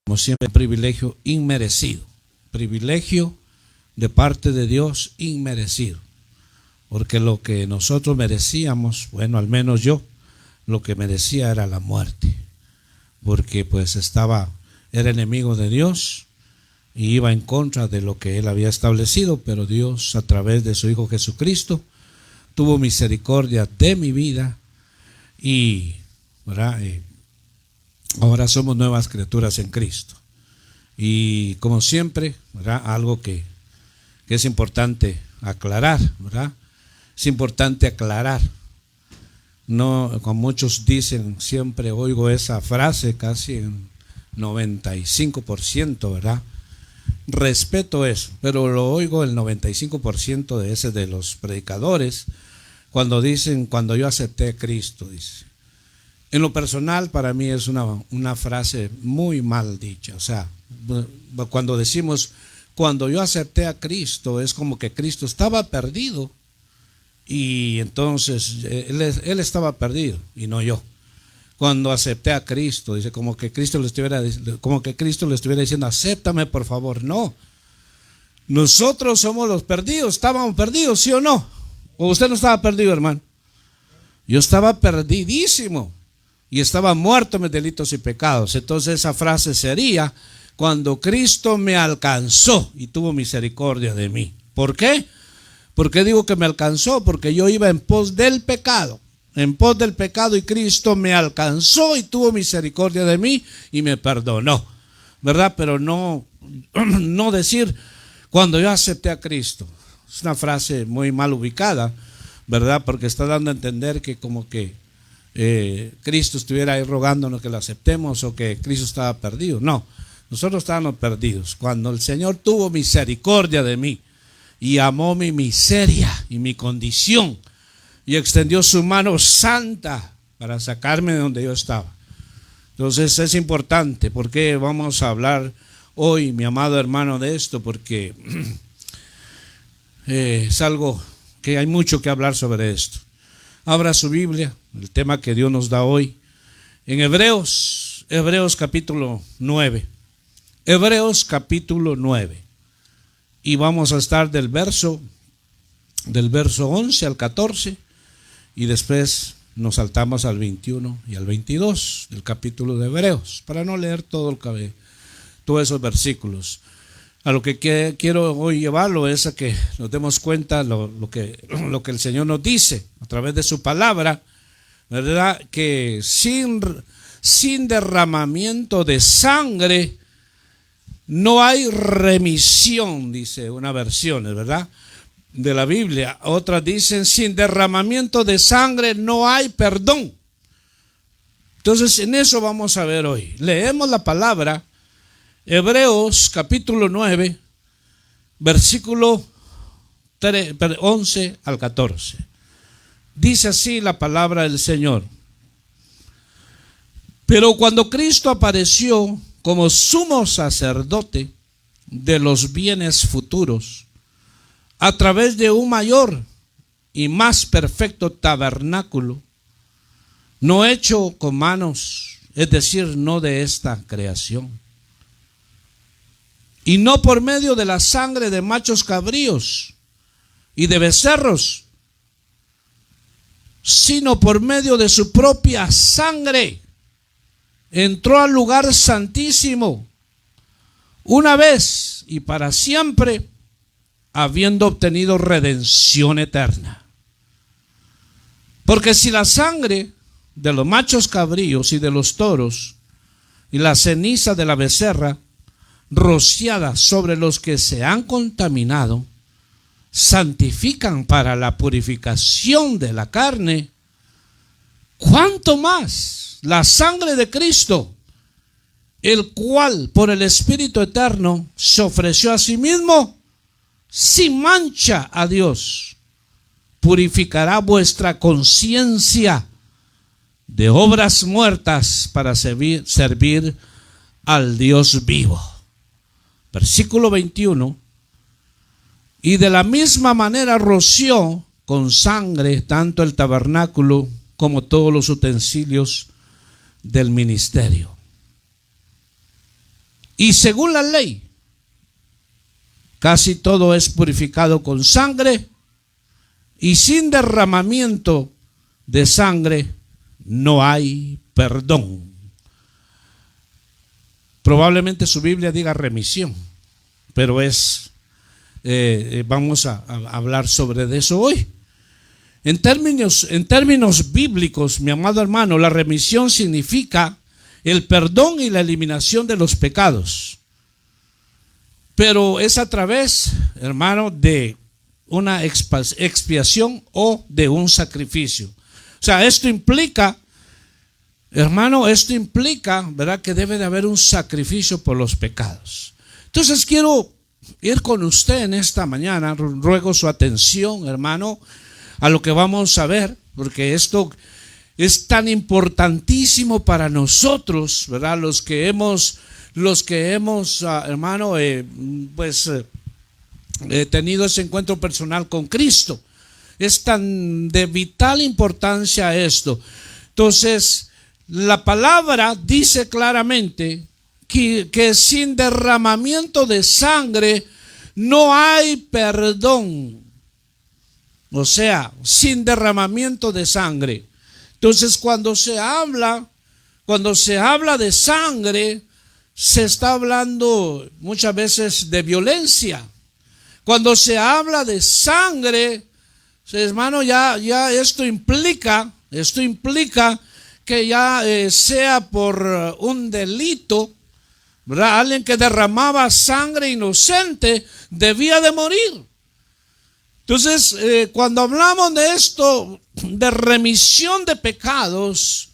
Como siempre, privilegio inmerecido, privilegio de parte de Dios inmerecido, porque lo que nosotros merecíamos, bueno, al menos yo, lo que merecía era la muerte, porque pues era enemigo de Dios y iba en contra de lo que Él había establecido, pero Dios a través de su Hijo Jesucristo tuvo misericordia de mi vida y, ¿verdad? Ahora somos nuevas criaturas en Cristo. Y como siempre, ¿verdad? Algo que es importante aclarar, ¿verdad? Es importante aclarar. No, como muchos dicen, siempre oigo esa frase casi en 95%, ¿verdad? Respeto eso, pero lo oigo el 95% de los predicadores cuando dicen, cuando yo acepté a Cristo, dice. En lo personal, para mí es una frase muy mal dicha. O sea, cuando decimos, cuando yo acepté a Cristo, es como que Cristo estaba perdido y entonces él estaba perdido y no yo. Cuando acepté a Cristo, dice como que Cristo le estuviera diciendo, acéptame por favor. No, nosotros somos los perdidos, estábamos perdidos, ¿sí o no? ¿O usted no estaba perdido, hermano? Yo estaba perdidísimo. Y estaba muerto en mis delitos y pecados. Entonces esa frase sería, cuando Cristo me alcanzó y tuvo misericordia de mí. ¿Por qué? ¿Por qué digo que me alcanzó? Porque yo iba en pos del pecado. En pos del pecado y Cristo me alcanzó y tuvo misericordia de mí y me perdonó. ¿Verdad? Pero no decir, cuando yo acepté a Cristo. Es una frase muy mal ubicada, ¿verdad? Porque está dando a entender que como que Cristo estuviera ahí rogándonos que lo aceptemos o que Cristo estaba perdido. No, nosotros estábamos perdidos. Cuando el Señor tuvo misericordia de mí y amó mi miseria y mi condición y extendió su mano santa para sacarme de donde yo estaba. Entonces es importante. ¿Por qué vamos a hablar hoy, mi amado hermano, de esto? Porque es algo que hay mucho que hablar sobre esto. Abra su Biblia, el tema que Dios nos da hoy, en Hebreos capítulo 9. Hebreos capítulo 9. Y vamos a estar del verso 11 al 14 y después nos saltamos al 21 y al 22 del capítulo de Hebreos, para no leer todos esos versículos. A lo que quiero hoy llevarlo es a que nos demos cuenta lo que el Señor nos dice a través de su palabra, ¿verdad? Que sin derramamiento de sangre no hay remisión, dice una versión, ¿verdad? De la Biblia. Otras dicen, sin derramamiento de sangre no hay perdón. Entonces en eso vamos a ver hoy. Leemos la palabra. Hebreos capítulo 9, versículo 11 al 14. Dice así la palabra del Señor. Pero cuando Cristo apareció como sumo sacerdote de los bienes futuros, a través de un mayor y más perfecto tabernáculo, no hecho con manos, es decir, no de esta creación, y no por medio de la sangre de machos cabríos y de becerros, sino por medio de su propia sangre, entró al lugar santísimo una vez y para siempre, habiendo obtenido redención eterna. Porque si la sangre de los machos cabríos y de los toros y la ceniza de la becerra rociada sobre los que se han contaminado santifican para la purificación de la carne, ¿cuánto más la sangre de Cristo, el cual por el Espíritu Eterno se ofreció a sí mismo sin mancha a Dios, purificará vuestra conciencia de obras muertas para servir al Dios vivo? Versículo 21. Y de la misma manera roció con sangre tanto el tabernáculo como todos los utensilios del ministerio. Y según la ley, casi todo es purificado con sangre, y sin derramamiento de sangre no hay perdón. Probablemente su Biblia diga remisión, pero vamos a hablar sobre eso hoy. En términos bíblicos, mi amado hermano, la remisión significa el perdón y la eliminación de los pecados. Pero es a través, hermano, de una expiación o de un sacrificio. O sea, esto implica, hermano, ¿verdad?, que debe de haber un sacrificio por los pecados. Entonces quiero ir con usted en esta mañana. Ruego su atención, hermano, a lo que vamos a ver, porque esto es tan importantísimo para nosotros, ¿verdad? Los que hemos, hermano, tenido ese encuentro personal con Cristo. Es tan de vital importancia esto. Entonces, la palabra dice claramente que sin derramamiento de sangre no hay perdón. O sea, sin derramamiento de sangre. Entonces, cuando se habla de sangre, se está hablando muchas veces de violencia. Cuando se habla de sangre, hermano, ya esto implica que ya sea por un delito, ¿verdad? Alguien que derramaba sangre inocente debía de morir. Entonces, cuando hablamos de esto, de remisión de pecados,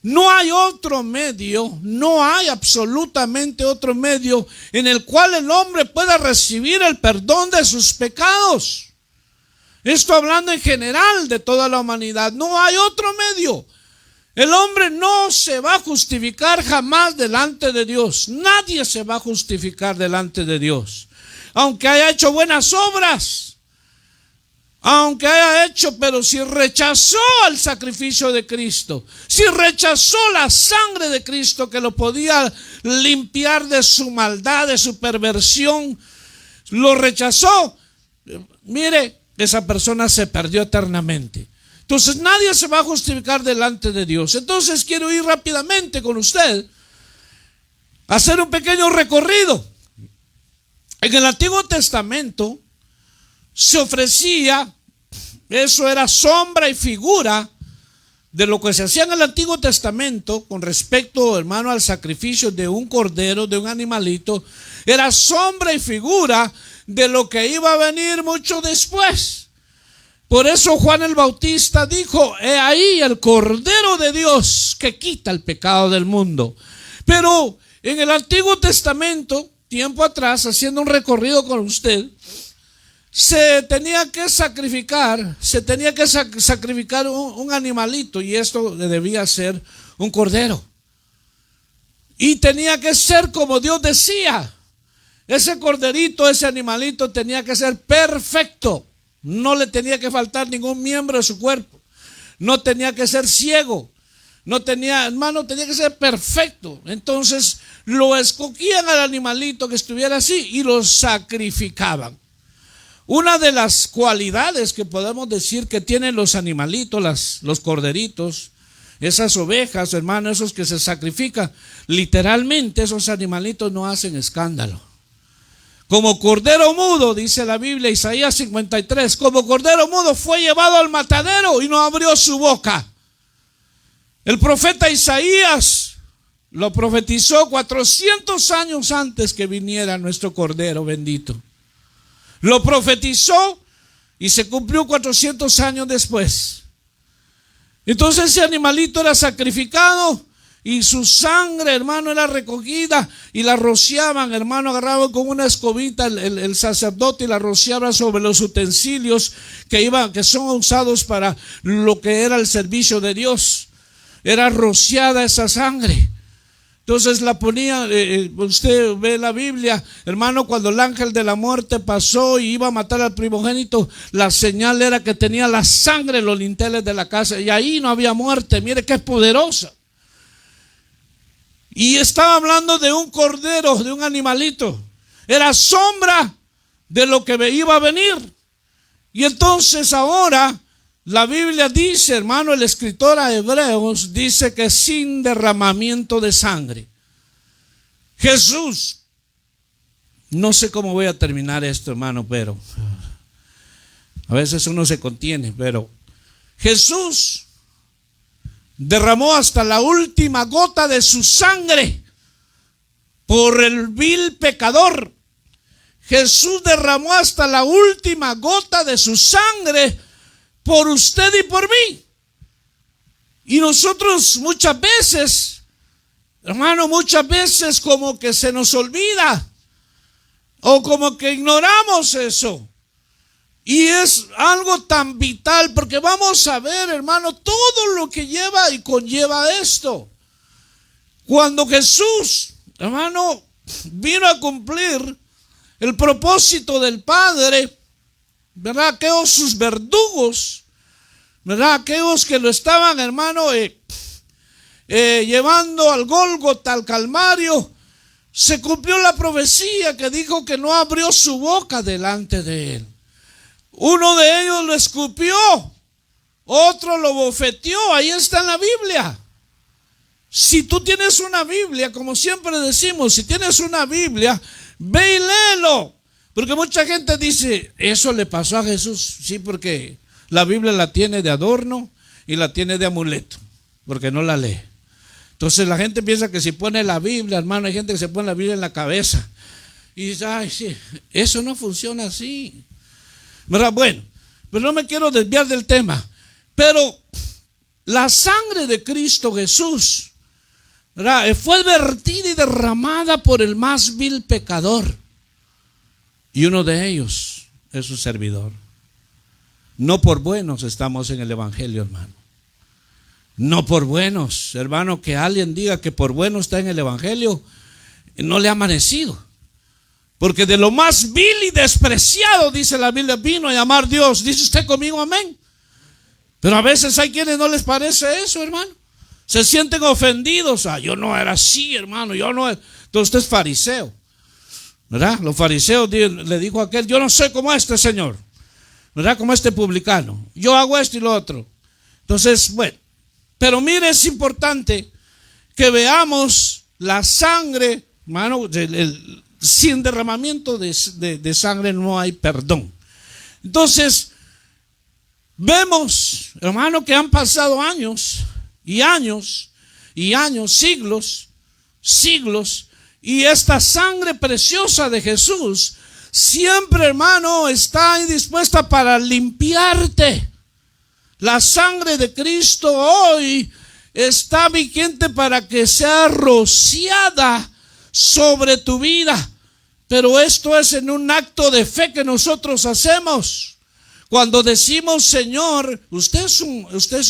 no hay otro medio, no hay absolutamente otro medio en el cual el hombre pueda recibir el perdón de sus pecados. Esto hablando en general de toda la humanidad, no hay otro medio. El hombre no se va a justificar jamás delante de Dios. Nadie se va a justificar delante de Dios, aunque haya hecho buenas obras. Pero si rechazó el sacrificio de Cristo, si rechazó la sangre de Cristo que lo podía limpiar de su maldad, de su perversión, lo rechazó, mire, esa persona se perdió eternamente. Entonces nadie se va a justificar delante de Dios. Entonces quiero ir rápidamente con usted a hacer un pequeño recorrido. En el Antiguo Testamento se ofrecía, eso era sombra y figura de lo que se hacía en el Antiguo Testamento con respecto, hermano, al sacrificio de un cordero, de un animalito. Era sombra y figura de lo que iba a venir mucho después. Por eso Juan el Bautista dijo: he ahí el Cordero de Dios que quita el pecado del mundo. Pero en el Antiguo Testamento, tiempo atrás, haciendo un recorrido con usted, se tenía que sacrificar un animalito, y esto debía ser un cordero. Y tenía que ser como Dios decía. Ese corderito, ese animalito tenía que ser perfecto. No le tenía que faltar ningún miembro de su cuerpo. No tenía que ser ciego. Tenía que ser perfecto. Entonces lo escogían al animalito que estuviera así y lo sacrificaban. Una de las cualidades que podemos decir que tienen los animalitos, los corderitos, esas ovejas, hermano, esos que se sacrifican, literalmente esos animalitos no hacen escándalo. Como cordero mudo, dice la Biblia, Isaías 53, como cordero mudo fue llevado al matadero y no abrió su boca. El profeta Isaías lo profetizó 400 años antes que viniera nuestro cordero bendito. Lo profetizó y se cumplió 400 años después. Entonces ese animalito era sacrificado y su sangre, hermano, era recogida y la rociaban, hermano, agarraban con una escobita el sacerdote y la rociaban sobre los utensilios que son usados para lo que era el servicio de Dios. Era rociada esa sangre. Entonces la ponía, usted ve la Biblia, hermano, cuando el ángel de la muerte pasó y iba a matar al primogénito, la señal era que tenía la sangre en los linteles de la casa y ahí no había muerte. Mire qué poderosa. Y estaba hablando de un cordero, de un animalito. Era sombra de lo que iba a venir. Y entonces ahora la Biblia dice, hermano, el escritor a Hebreos dice que sin derramamiento de sangre. Jesús, no sé cómo voy a terminar esto, hermano, pero a veces uno se contiene, pero Jesús derramó hasta la última gota de su sangre por el vil pecador. Jesús derramó hasta la última gota de su sangre por usted y por mí. Y nosotros muchas veces, hermano, muchas veces como que se nos olvida o como que ignoramos eso. Y es algo tan vital porque vamos a ver, hermano, todo lo que lleva y conlleva esto. Cuando Jesús, hermano, vino a cumplir el propósito del Padre, ¿verdad? Aquellos sus verdugos, ¿verdad? Aquellos que lo estaban, hermano, llevando al Gólgota, al Calvario, se cumplió la profecía que dijo que no abrió su boca delante de él. Uno de ellos lo escupió, otro lo bofeteó. Ahí está en la Biblia. Si tú tienes una Biblia, como siempre decimos, si tienes una Biblia, ve y léelo. Porque mucha gente dice, eso le pasó a Jesús. Sí, porque la Biblia la tiene de adorno y la tiene de amuleto, porque no la lee. Entonces la gente piensa que si pone la Biblia, hermano, hay gente que se pone la Biblia en la cabeza y dice, ay, sí, eso no funciona así, ¿verdad? Bueno, pero no me quiero desviar del tema. Pero la sangre de Cristo Jesús, ¿verdad?, fue vertida y derramada por el más vil pecador. Y uno de ellos es su servidor. No por buenos estamos en el Evangelio, hermano. No por buenos, hermano, que alguien diga que por bueno está en el Evangelio, no le ha amanecido. Porque de lo más vil y despreciado, dice la Biblia, vino a llamar Dios. Dice usted conmigo, amén. Pero a veces hay quienes no les parece eso, hermano. Se sienten ofendidos. Ah, yo no era así, hermano, yo no era. Entonces usted es fariseo, ¿verdad? Los fariseos le dijo a aquel, yo no soy como este señor, ¿verdad? Como este publicano. Yo hago esto y lo otro. Entonces, bueno. Pero mire, es importante que veamos la sangre, hermano, sin derramamiento de sangre no hay perdón. Entonces, vemos, hermano, que han pasado años y años y años, siglos, y esta sangre preciosa de Jesús siempre, hermano, está dispuesta para limpiarte. La sangre de Cristo hoy está vigente para que sea rociada sobre tu vida. Pero esto es en un acto de fe que nosotros hacemos. Cuando decimos, Señor, usted es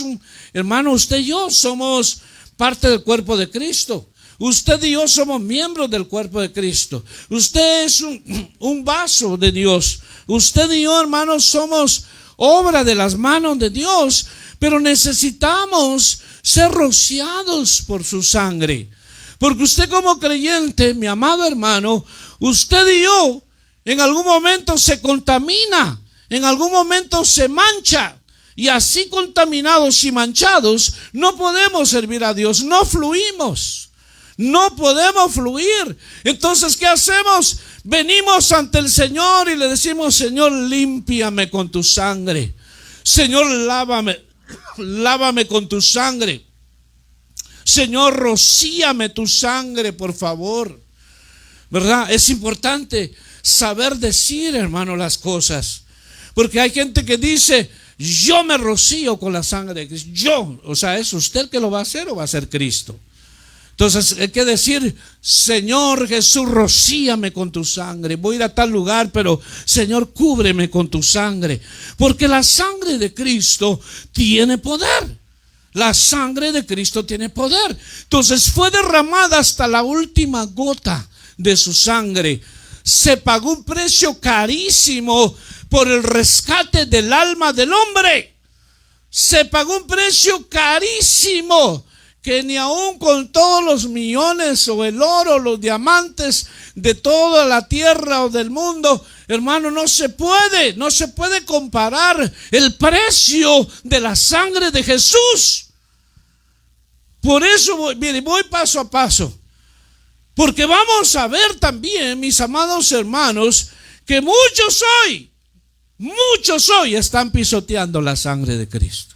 un hermano, usted y yo somos parte del cuerpo de Cristo. Usted y yo somos miembros del cuerpo de Cristo. Usted es un vaso de Dios. Usted y yo, hermanos, somos obra de las manos de Dios, pero necesitamos ser rociados por su sangre. Porque usted como creyente, mi amado hermano, usted y yo en algún momento se contamina, en algún momento se mancha. Y así contaminados y manchados no podemos servir a Dios, no fluimos, no podemos fluir. Entonces, ¿qué hacemos? Venimos ante el Señor y le decimos, Señor, límpiame con tu sangre. Señor, lávame con tu sangre. Señor, rocíame tu sangre, por favor. ¿Verdad? Es importante saber decir, hermano, las cosas. Porque hay gente que dice, yo me rocío con la sangre de Cristo. Yo, o sea, ¿es usted que lo va a hacer o va a ser Cristo? Entonces hay que decir, Señor Jesús, rocíame con tu sangre. Voy a ir a tal lugar, pero Señor, cúbreme con tu sangre. Porque la sangre de Cristo tiene poder. La sangre de Cristo tiene poder. Entonces fue derramada hasta la última gota de su sangre. Se pagó un precio carísimo por el rescate del alma del hombre. Se pagó un precio carísimo que ni aun con todos los millones o el oro, los diamantes de toda la tierra o del mundo, hermano, no se puede comparar el precio de la sangre de Jesús. Por eso voy paso a paso, porque vamos a ver también, mis amados hermanos, que muchos hoy están pisoteando la sangre de Cristo.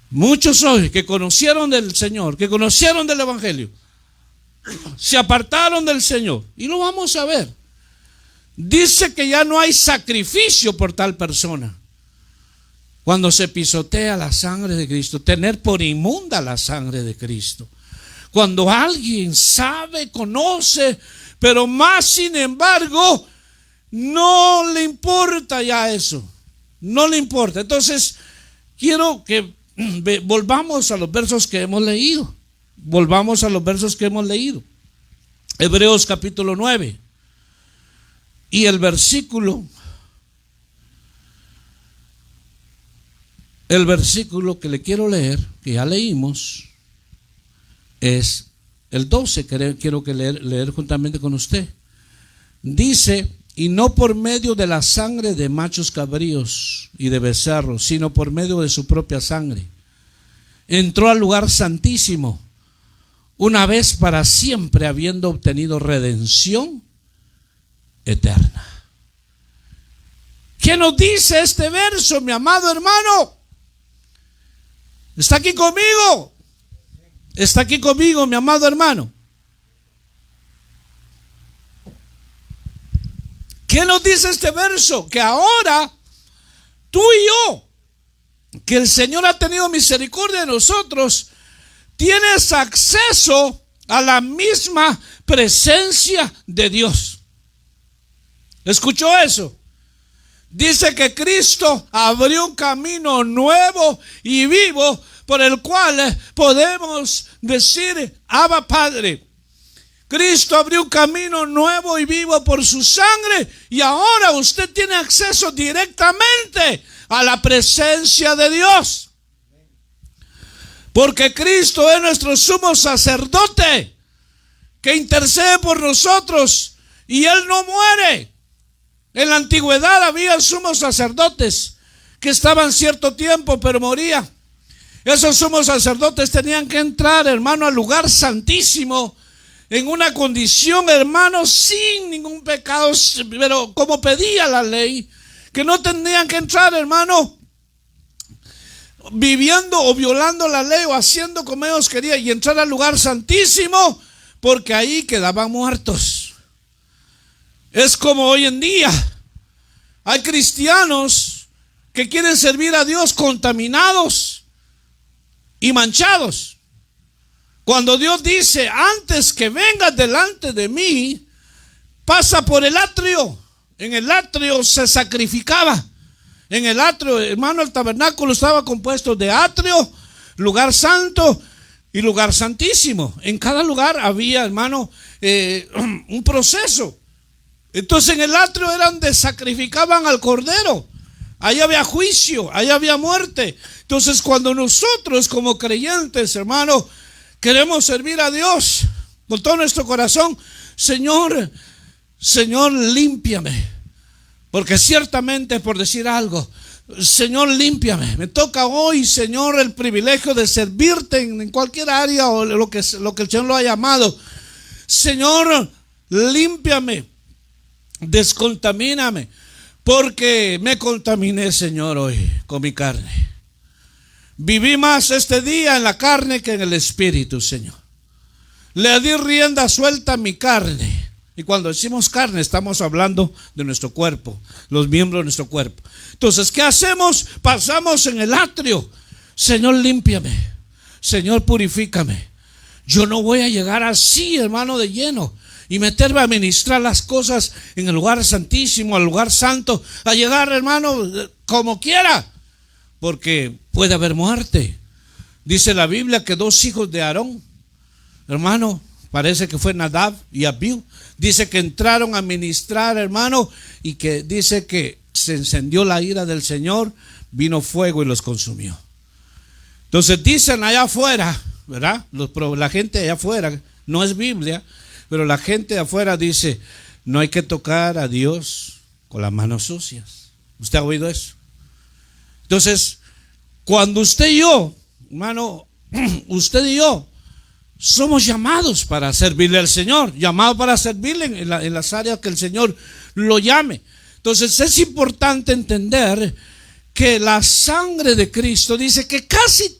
Muchos hoy que conocieron del Señor, que conocieron del Evangelio, se apartaron del Señor, y lo vamos a ver. Dice que ya no hay sacrificio por tal persona. Cuando se pisotea la sangre de Cristo, tener por inmunda la sangre de Cristo. Cuando alguien sabe, conoce, pero más sin embargo, no le importa ya eso. No le importa. Entonces, quiero que volvamos a los versos que hemos leído. Volvamos a los versos que hemos leído. Hebreos capítulo 9. Y el versículo que le quiero leer, que ya leímos, es el 12, que quiero leer juntamente con usted. Dice: y no por medio de la sangre de machos cabríos y de becerros, sino por medio de su propia sangre, entró al lugar santísimo, una vez para siempre, habiendo obtenido redención eterna. ¿Qué nos dice este verso, mi amado hermano? ¿Está aquí conmigo? ¿Está aquí conmigo, mi amado hermano? ¿Qué nos dice este verso? Que ahora tú y yo, que el Señor ha tenido misericordia de nosotros, tienes acceso a la misma presencia de Dios. ¿Escuchó eso? Dice que Cristo abrió un camino nuevo y vivo por el cual podemos decir: Abba, Padre. Cristo abrió un camino nuevo y vivo por su sangre, y ahora usted tiene acceso directamente a la presencia de Dios. Porque Cristo es nuestro sumo sacerdote que intercede por nosotros, y Él no muere. En la antigüedad había sumos sacerdotes que estaban cierto tiempo pero morían. Esos sumos sacerdotes tenían que entrar, hermano, al lugar santísimo en una condición, hermano, sin ningún pecado, pero como pedía la ley, que no tenían que entrar, hermano, viviendo o violando la ley o haciendo como ellos querían, y entrar al lugar santísimo, porque ahí quedaban muertos. Es como hoy en día hay cristianos que quieren servir a Dios contaminados y manchados, cuando Dios dice: antes que vengas delante de mí, pasa por el atrio. En el atrio se sacrificaba. En el atrio, hermano, el tabernáculo estaba compuesto de atrio, lugar santo y lugar santísimo. En cada lugar había, hermano, un proceso. Entonces en el atrio era donde sacrificaban al cordero. Ahí había juicio, ahí había muerte. Entonces cuando nosotros como creyentes, hermano, queremos servir a Dios con todo nuestro corazón: Señor, límpiame. Porque ciertamente, por decir algo, Señor, límpiame. Me toca hoy, Señor, el privilegio de servirte en cualquier área o lo que el Señor lo ha llamado. Señor, límpiame. Descontamíname, porque me contaminé, Señor, hoy con mi carne. Viví más este día en la carne que en el espíritu, Señor. Le di rienda suelta a mi carne. Y cuando decimos carne, estamos hablando de nuestro cuerpo, los miembros de nuestro cuerpo. Entonces, ¿qué hacemos? Pasamos en el atrio: Señor, límpiame. Señor, purifícame. Yo no voy a llegar así, hermano, de lleno, y meterme a ministrar las cosas en el lugar santísimo, al lugar santo, a llegar, hermano, como quiera, porque puede haber muerte. Dice la Biblia que 2 hijos de Aarón, hermano, parece que fue Nadab y Abiú, dice que entraron a ministrar, hermano, y que dice que se encendió la ira del Señor, vino fuego y los consumió. Entonces dicen allá afuera, ¿verdad? La gente allá afuera, no es Biblia, pero la gente de afuera dice, no hay que tocar a Dios con las manos sucias. ¿Usted ha oído eso? Entonces, cuando usted y yo, hermano, usted y yo, somos llamados para servirle al Señor, llamados para servirle en las áreas que el Señor lo llame. Entonces es importante entender que la sangre de Cristo dice que casi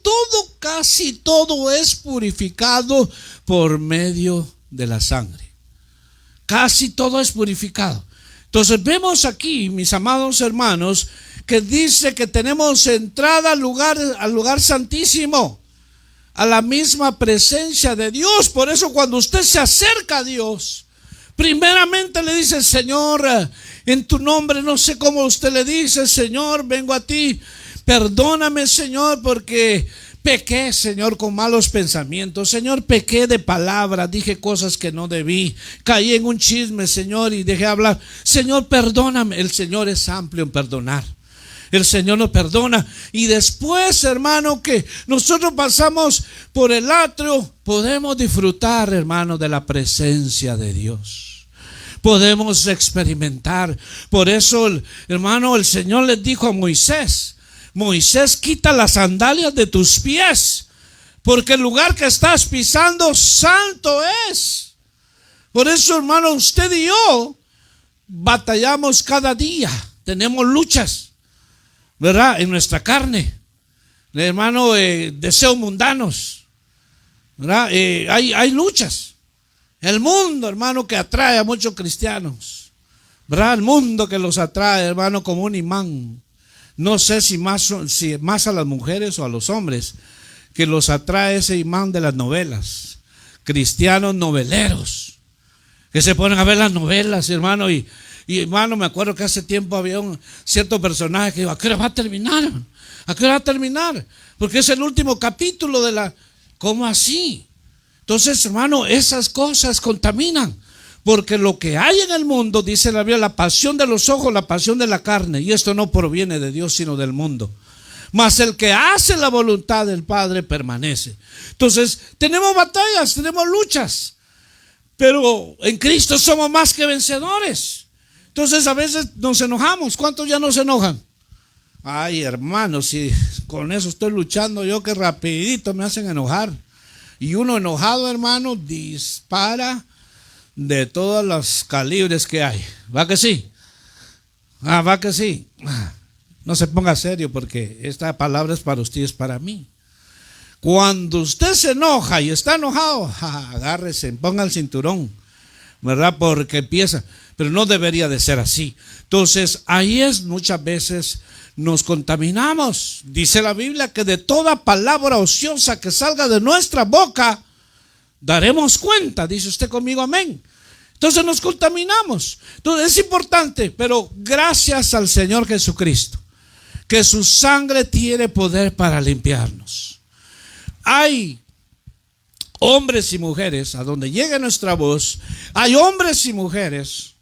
todo es purificado por medio de la sangre. Casi todo es purificado. Entonces vemos aquí, mis amados hermanos, que dice que tenemos entrada al lugar santísimo, a la misma presencia de Dios. Por eso cuando usted se acerca a Dios, primeramente le dice, Señor, en tu nombre, no sé cómo usted le dice, Señor, vengo a ti, perdóname, Señor, porque pequé, Señor, con malos pensamientos. Señor, pequé de palabras, dije cosas que no debí, caí en un chisme, Señor, y dejé hablar. Señor, perdóname. El Señor es amplio en perdonar. El Señor nos perdona. Y después, hermano, que nosotros pasamos por el atrio, podemos disfrutar, hermano, de la presencia de Dios. Podemos experimentar. Por eso, hermano, el Señor les dijo a Moisés, Moisés, quita las sandalias de tus pies, porque el lugar que estás pisando santo es. Por eso, hermano, usted y yo batallamos cada día. Tenemos luchas, ¿verdad? En nuestra carne, hermano, deseos mundanos, ¿verdad? Hay luchas. El mundo, hermano, que atrae a muchos cristianos, ¿verdad? El mundo que los atrae, hermano, como un imán. No sé si más a las mujeres o a los hombres, que los atrae ese imán de las novelas. Cristianos noveleros, que se ponen a ver las novelas, hermano, y hermano, me acuerdo que hace tiempo había un cierto personaje que dijo, ¿a qué hora va a terminar? ¿A qué hora va a terminar? Porque es el último capítulo de la... ¿Cómo así? Entonces, hermano, esas cosas contaminan. Porque lo que hay en el mundo, dice la Biblia, la pasión de los ojos, la pasión de la carne. Y esto no proviene de Dios, sino del mundo. Mas el que hace la voluntad del Padre permanece. Entonces, tenemos batallas, tenemos luchas. Pero en Cristo somos más que vencedores. Entonces a veces nos enojamos. ¿Cuántos ya no se enojan? Ay, hermano, si con eso estoy luchando yo, que rapidito me hacen enojar. Y uno enojado, hermano, dispara de todos los calibres que hay. ¿Va que sí? Va que sí. No se ponga serio, porque esta palabra es para usted y es para mí. Cuando usted se enoja y está enojado, agárrese, ponga el cinturón, ¿verdad? Porque empieza, pero no debería de ser así. Entonces, ahí es muchas veces nos contaminamos. Dice la Biblia que de toda palabra ociosa que salga de nuestra boca, daremos cuenta. Dice usted conmigo, amén. Entonces nos contaminamos. Entonces es importante, pero gracias al Señor Jesucristo, que su sangre tiene poder para limpiarnos. Hay hombres y mujeres, a donde llegue nuestra voz, hay hombres y mujeres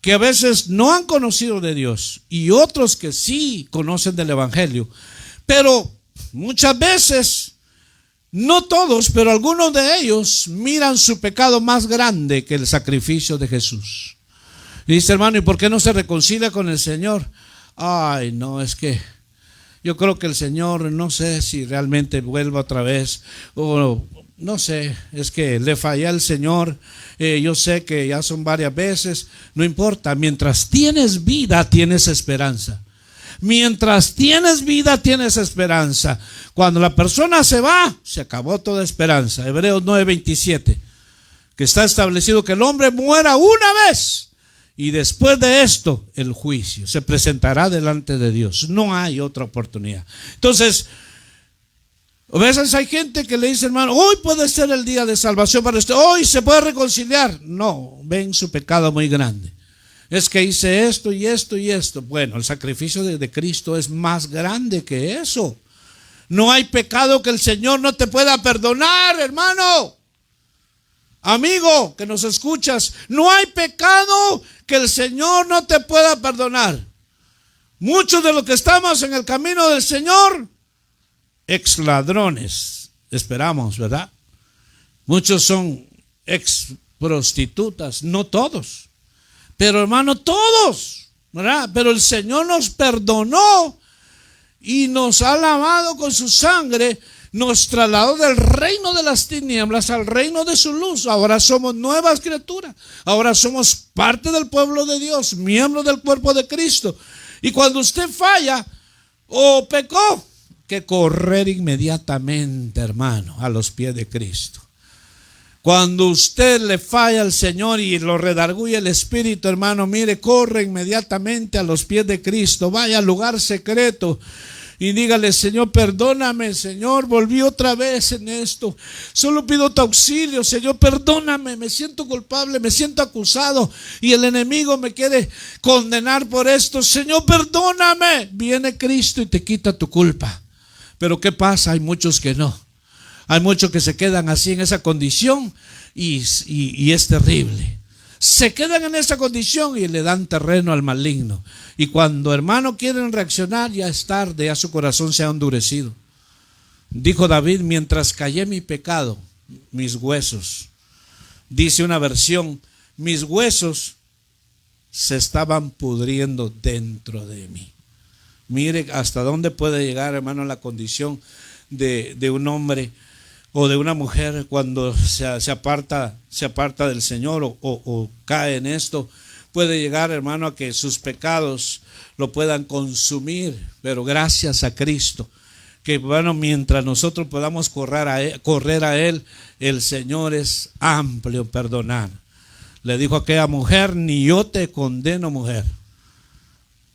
que a veces no han conocido de Dios y otros que sí conocen del Evangelio, pero muchas veces, no todos, pero algunos de ellos miran su pecado más grande que el sacrificio de Jesús. Y dice, hermano, ¿y por qué no se reconcilia con el Señor? Ay, no, es que yo creo que el Señor, no sé si realmente vuelva otra vez, o no sé, es que le fallé al Señor. Yo sé que ya son varias veces, no importa, mientras tienes vida tienes esperanza. Mientras tienes vida tienes esperanza. Cuando la persona se va, se acabó toda esperanza. Hebreos 9:27, que está establecido que el hombre muera una vez y después de esto el juicio, se presentará delante de Dios. No hay otra oportunidad. Entonces, a veces hay gente que le dice, hermano, hoy puede ser el día de salvación para usted, hoy se puede reconciliar. No, ven su pecado muy grande. Es que hice esto y esto y esto. Bueno, el sacrificio de Cristo es más grande que eso. No hay pecado que el Señor no te pueda perdonar, hermano. Amigo que nos escuchas, no hay pecado que el Señor no te pueda perdonar. Muchos de los que estamos en el camino del Señor ex ladrones, esperamos, ¿verdad? Muchos son ex prostitutas, no todos, pero hermano, todos, ¿verdad? Pero el Señor nos perdonó y nos ha lavado con su sangre, nos trasladó del reino de las tinieblas al reino de su luz. Ahora somos nuevas criaturas, ahora somos parte del pueblo de Dios, miembros del cuerpo de Cristo. Y cuando usted falla o pecó, que correr inmediatamente, hermano, a los pies de Cristo. Cuando usted le falla al Señor y lo redarguye el Espíritu, hermano, mire, corre inmediatamente a los pies de Cristo, vaya al lugar secreto y dígale: Señor, perdóname, Señor, volví otra vez en esto, solo pido tu auxilio, Señor, perdóname, me siento culpable, me siento acusado y el enemigo me quiere condenar por esto, Señor, perdóname. Viene Cristo y te quita tu culpa. Pero ¿qué pasa? Hay muchos que no. Hay muchos que se quedan así en esa condición y es terrible. Se quedan en esa condición y le dan terreno al maligno. Y cuando, hermano, quieren reaccionar, ya es tarde, ya su corazón se ha endurecido. Dijo David: mientras callé mi pecado, mis huesos, dice una versión, mis huesos se estaban pudriendo dentro de mí. Mire hasta dónde puede llegar, hermano, la condición de un hombre o de una mujer cuando se aparta del Señor o cae en esto. Puede llegar, hermano, a que sus pecados lo puedan consumir, pero gracias a Cristo, que bueno, mientras nosotros podamos correr a Él, el Señor es amplio en perdonar. Le dijo a aquella mujer: ni yo te condeno, mujer,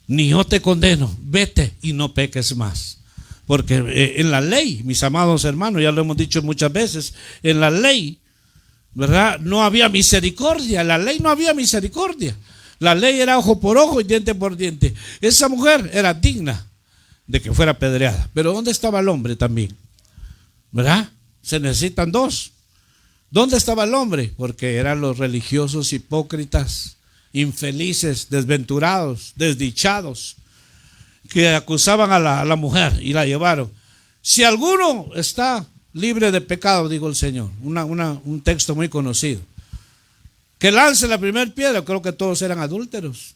ni yo te condeno, vete y no peques más. Porque en la ley, mis amados hermanos, ya lo hemos dicho muchas veces, en la ley, ¿verdad?, no había misericordia. En la ley no había misericordia. La ley era ojo por ojo y diente por diente. Esa mujer era digna de que fuera apedreada. Pero ¿dónde estaba el hombre también? ¿Verdad? Se necesitan dos. ¿Dónde estaba el hombre? Porque eran los religiosos hipócritas, infelices, desventurados, desdichados, que acusaban a la mujer y la llevaron. Si alguno está libre de pecado, dijo el Señor, un texto muy conocido, que lance la primera piedra. Creo que todos eran adúlteros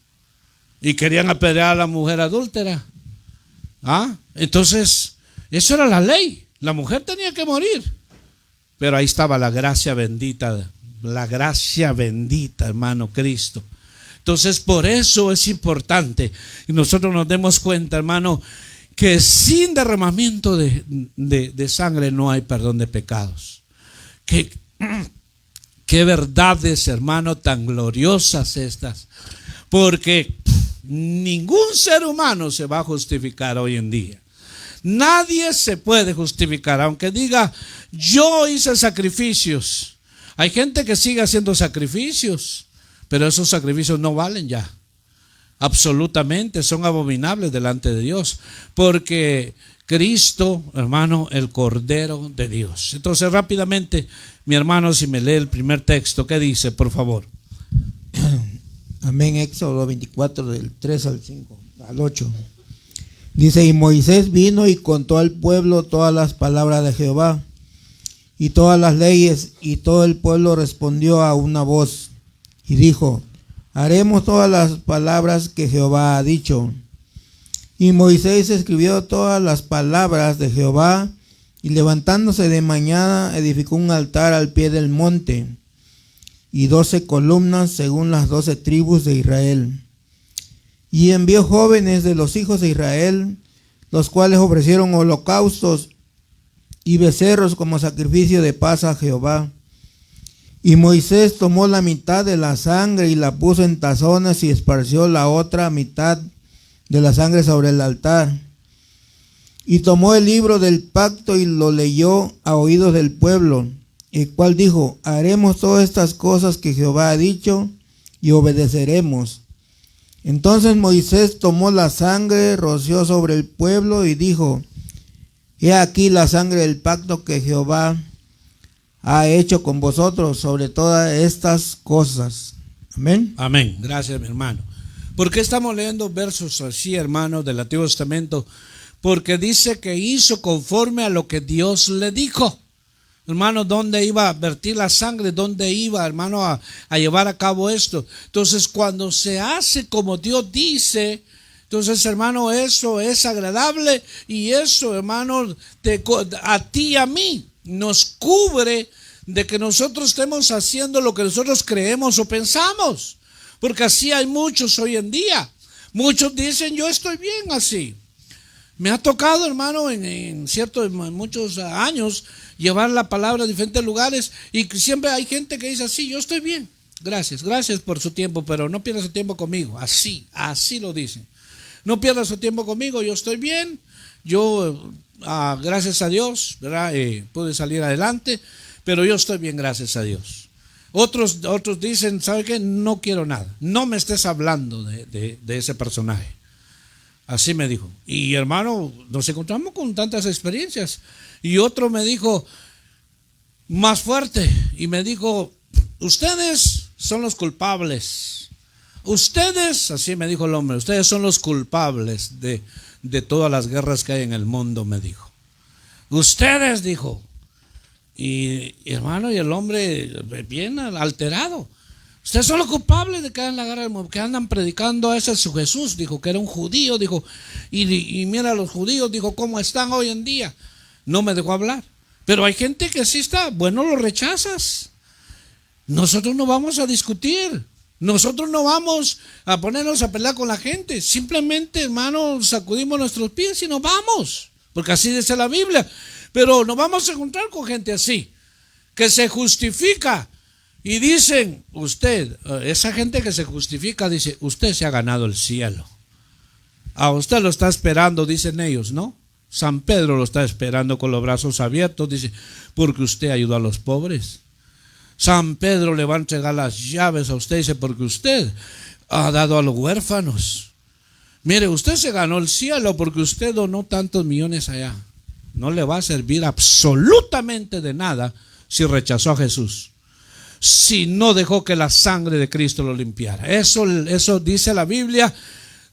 y querían apedrear a la mujer adúltera. Entonces, eso era la ley. La mujer tenía que morir. Pero ahí estaba la gracia bendita, hermano, Cristo. Entonces, por eso es importante y nosotros nos demos cuenta, hermano, que sin derramamiento de sangre no hay perdón de pecados. Qué verdades, hermano, tan gloriosas estas. Porque ningún ser humano se va a justificar hoy en día. Nadie se puede justificar, aunque diga: yo hice sacrificios. Hay gente que sigue haciendo sacrificios, pero esos sacrificios no valen ya. Absolutamente, son abominables delante de Dios. Porque Cristo, hermano, el Cordero de Dios. Entonces, rápidamente, mi hermano, si me lee el primer texto, ¿qué dice, por favor? Amén. Éxodo 24, del 3 al 5, al 8. Dice: y Moisés vino y contó al pueblo todas las palabras de Jehová y todas las leyes, y todo el pueblo respondió a una voz y dijo: haremos todas las palabras que Jehová ha dicho. Y Moisés escribió todas las palabras de Jehová, y levantándose de mañana edificó un altar al pie del monte, y 12 columnas según las 12 tribus de Israel. Y envió jóvenes de los hijos de Israel, los cuales ofrecieron holocaustos y becerros como sacrificio de paz a Jehová. Y Moisés tomó la mitad de la sangre y la puso en tazones y esparció la otra mitad de la sangre sobre el altar. Y tomó el libro del pacto y lo leyó a oídos del pueblo, el cual dijo: haremos todas estas cosas que Jehová ha dicho y obedeceremos. Entonces Moisés tomó la sangre, roció sobre el pueblo y dijo: he aquí la sangre del pacto que Jehová ha hecho con vosotros sobre todas estas cosas. Amén. Amén. Gracias, mi hermano. ¿Por qué estamos leyendo versos así, hermanos, del Antiguo Testamento? porque dice que hizo conforme a lo que Dios le dijo. Hermano, ¿dónde iba a vertir la sangre? ¿Dónde iba, hermano, a llevar a cabo esto? Entonces, cuando se hace como Dios dice, entonces, hermano, eso es agradable, y eso, hermano, a ti y a mí nos cubre de que nosotros estemos haciendo lo que nosotros creemos o pensamos. Porque así hay muchos hoy en día. Muchos dicen, yo estoy bien así. Me ha tocado, hermano, en muchos años llevar la palabra a diferentes lugares, y siempre hay gente que dice así, yo estoy bien, gracias por su tiempo, pero no pierda su tiempo conmigo. Así lo dicen. No pierda su tiempo conmigo, yo estoy bien, yo gracias a Dios, ¿verdad? Pude salir adelante, pero yo estoy bien, gracias a Dios. Otros dicen, ¿sabe qué? No quiero nada, no me estés hablando de ese personaje. Así me dijo. Y hermano, nos encontramos con tantas experiencias. Y otro me dijo más fuerte, y me dijo, ustedes son los culpables. Ustedes, así me dijo el hombre, ustedes son los culpables de todas las guerras que hay en el mundo, me dijo. Ustedes, dijo. Y hermano, y el hombre bien alterado. Ustedes son los culpables de que hagan la guerra, que andan predicando a ese su Jesús, dijo, que era un judío, dijo, y mira los judíos, dijo, cómo están hoy en día. No me dejó hablar. Pero hay gente que sí está, bueno, lo rechazas. Nosotros no vamos a discutir, nosotros no vamos a ponernos a pelear con la gente. Simplemente, hermano, sacudimos nuestros pies y nos vamos, porque así dice la Biblia. Pero nos vamos a encontrar con gente así, que se justifica. Y dicen, esa gente que se justifica, dice, usted se ha ganado el cielo. A usted lo está esperando, dicen ellos, ¿no? San Pedro lo está esperando con los brazos abiertos, dice, porque usted ayudó a los pobres. San Pedro le va a entregar las llaves a usted, dice, porque usted ha dado a los huérfanos. Mire, usted se ganó el cielo porque usted donó tantos millones allá. No le va a servir absolutamente de nada si rechazó a Jesús, si no dejó que la sangre de Cristo lo limpiara. Eso dice la Biblia,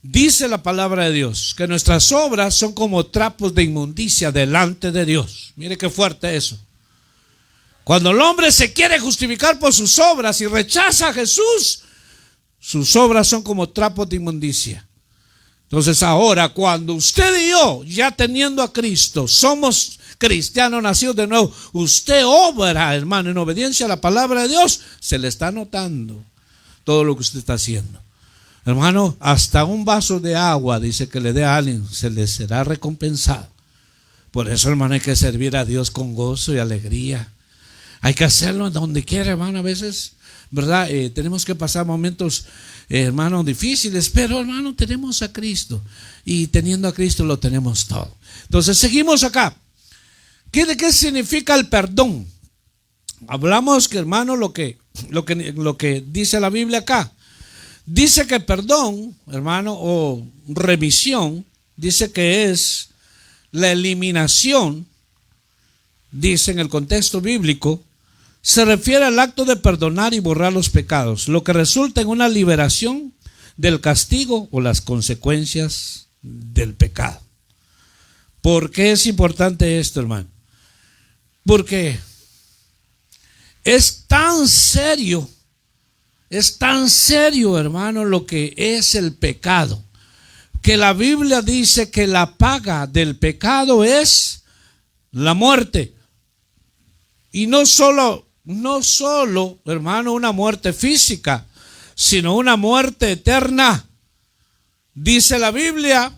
dice la palabra de Dios, que nuestras obras son como trapos de inmundicia delante de Dios. Mire qué fuerte eso. Cuando el hombre se quiere justificar por sus obras y rechaza a Jesús, sus obras son como trapos de inmundicia. Entonces ahora, cuando usted y yo, ya teniendo a Cristo, somos cristianos nacidos de nuevo, usted obra, hermano, en obediencia a la palabra de Dios, se le está notando todo lo que usted está haciendo. Hermano, hasta un vaso de agua, dice, que le dé a alguien, se le será recompensado. Por eso, hermano, hay que servir a Dios con gozo y alegría. Hay que hacerlo donde quiera, hermano. A veces, ¿verdad? Tenemos que pasar momentos, hermano, difíciles, pero, hermano, tenemos a Cristo, y teniendo a Cristo lo tenemos todo. Entonces, seguimos acá. ¿De qué significa el perdón? Hablamos que, hermano, lo que dice la Biblia acá. Dice que perdón, hermano, o remisión, dice que es la eliminación, dice en el contexto bíblico, se refiere al acto de perdonar y borrar los pecados, lo que resulta en una liberación del castigo o las consecuencias del pecado. ¿Por qué es importante esto, hermano? Porque es tan serio, hermano, lo que es el pecado, que la Biblia dice que la paga del pecado es la muerte. Y no solo, hermano, una muerte física, sino una muerte eterna. Dice la Biblia,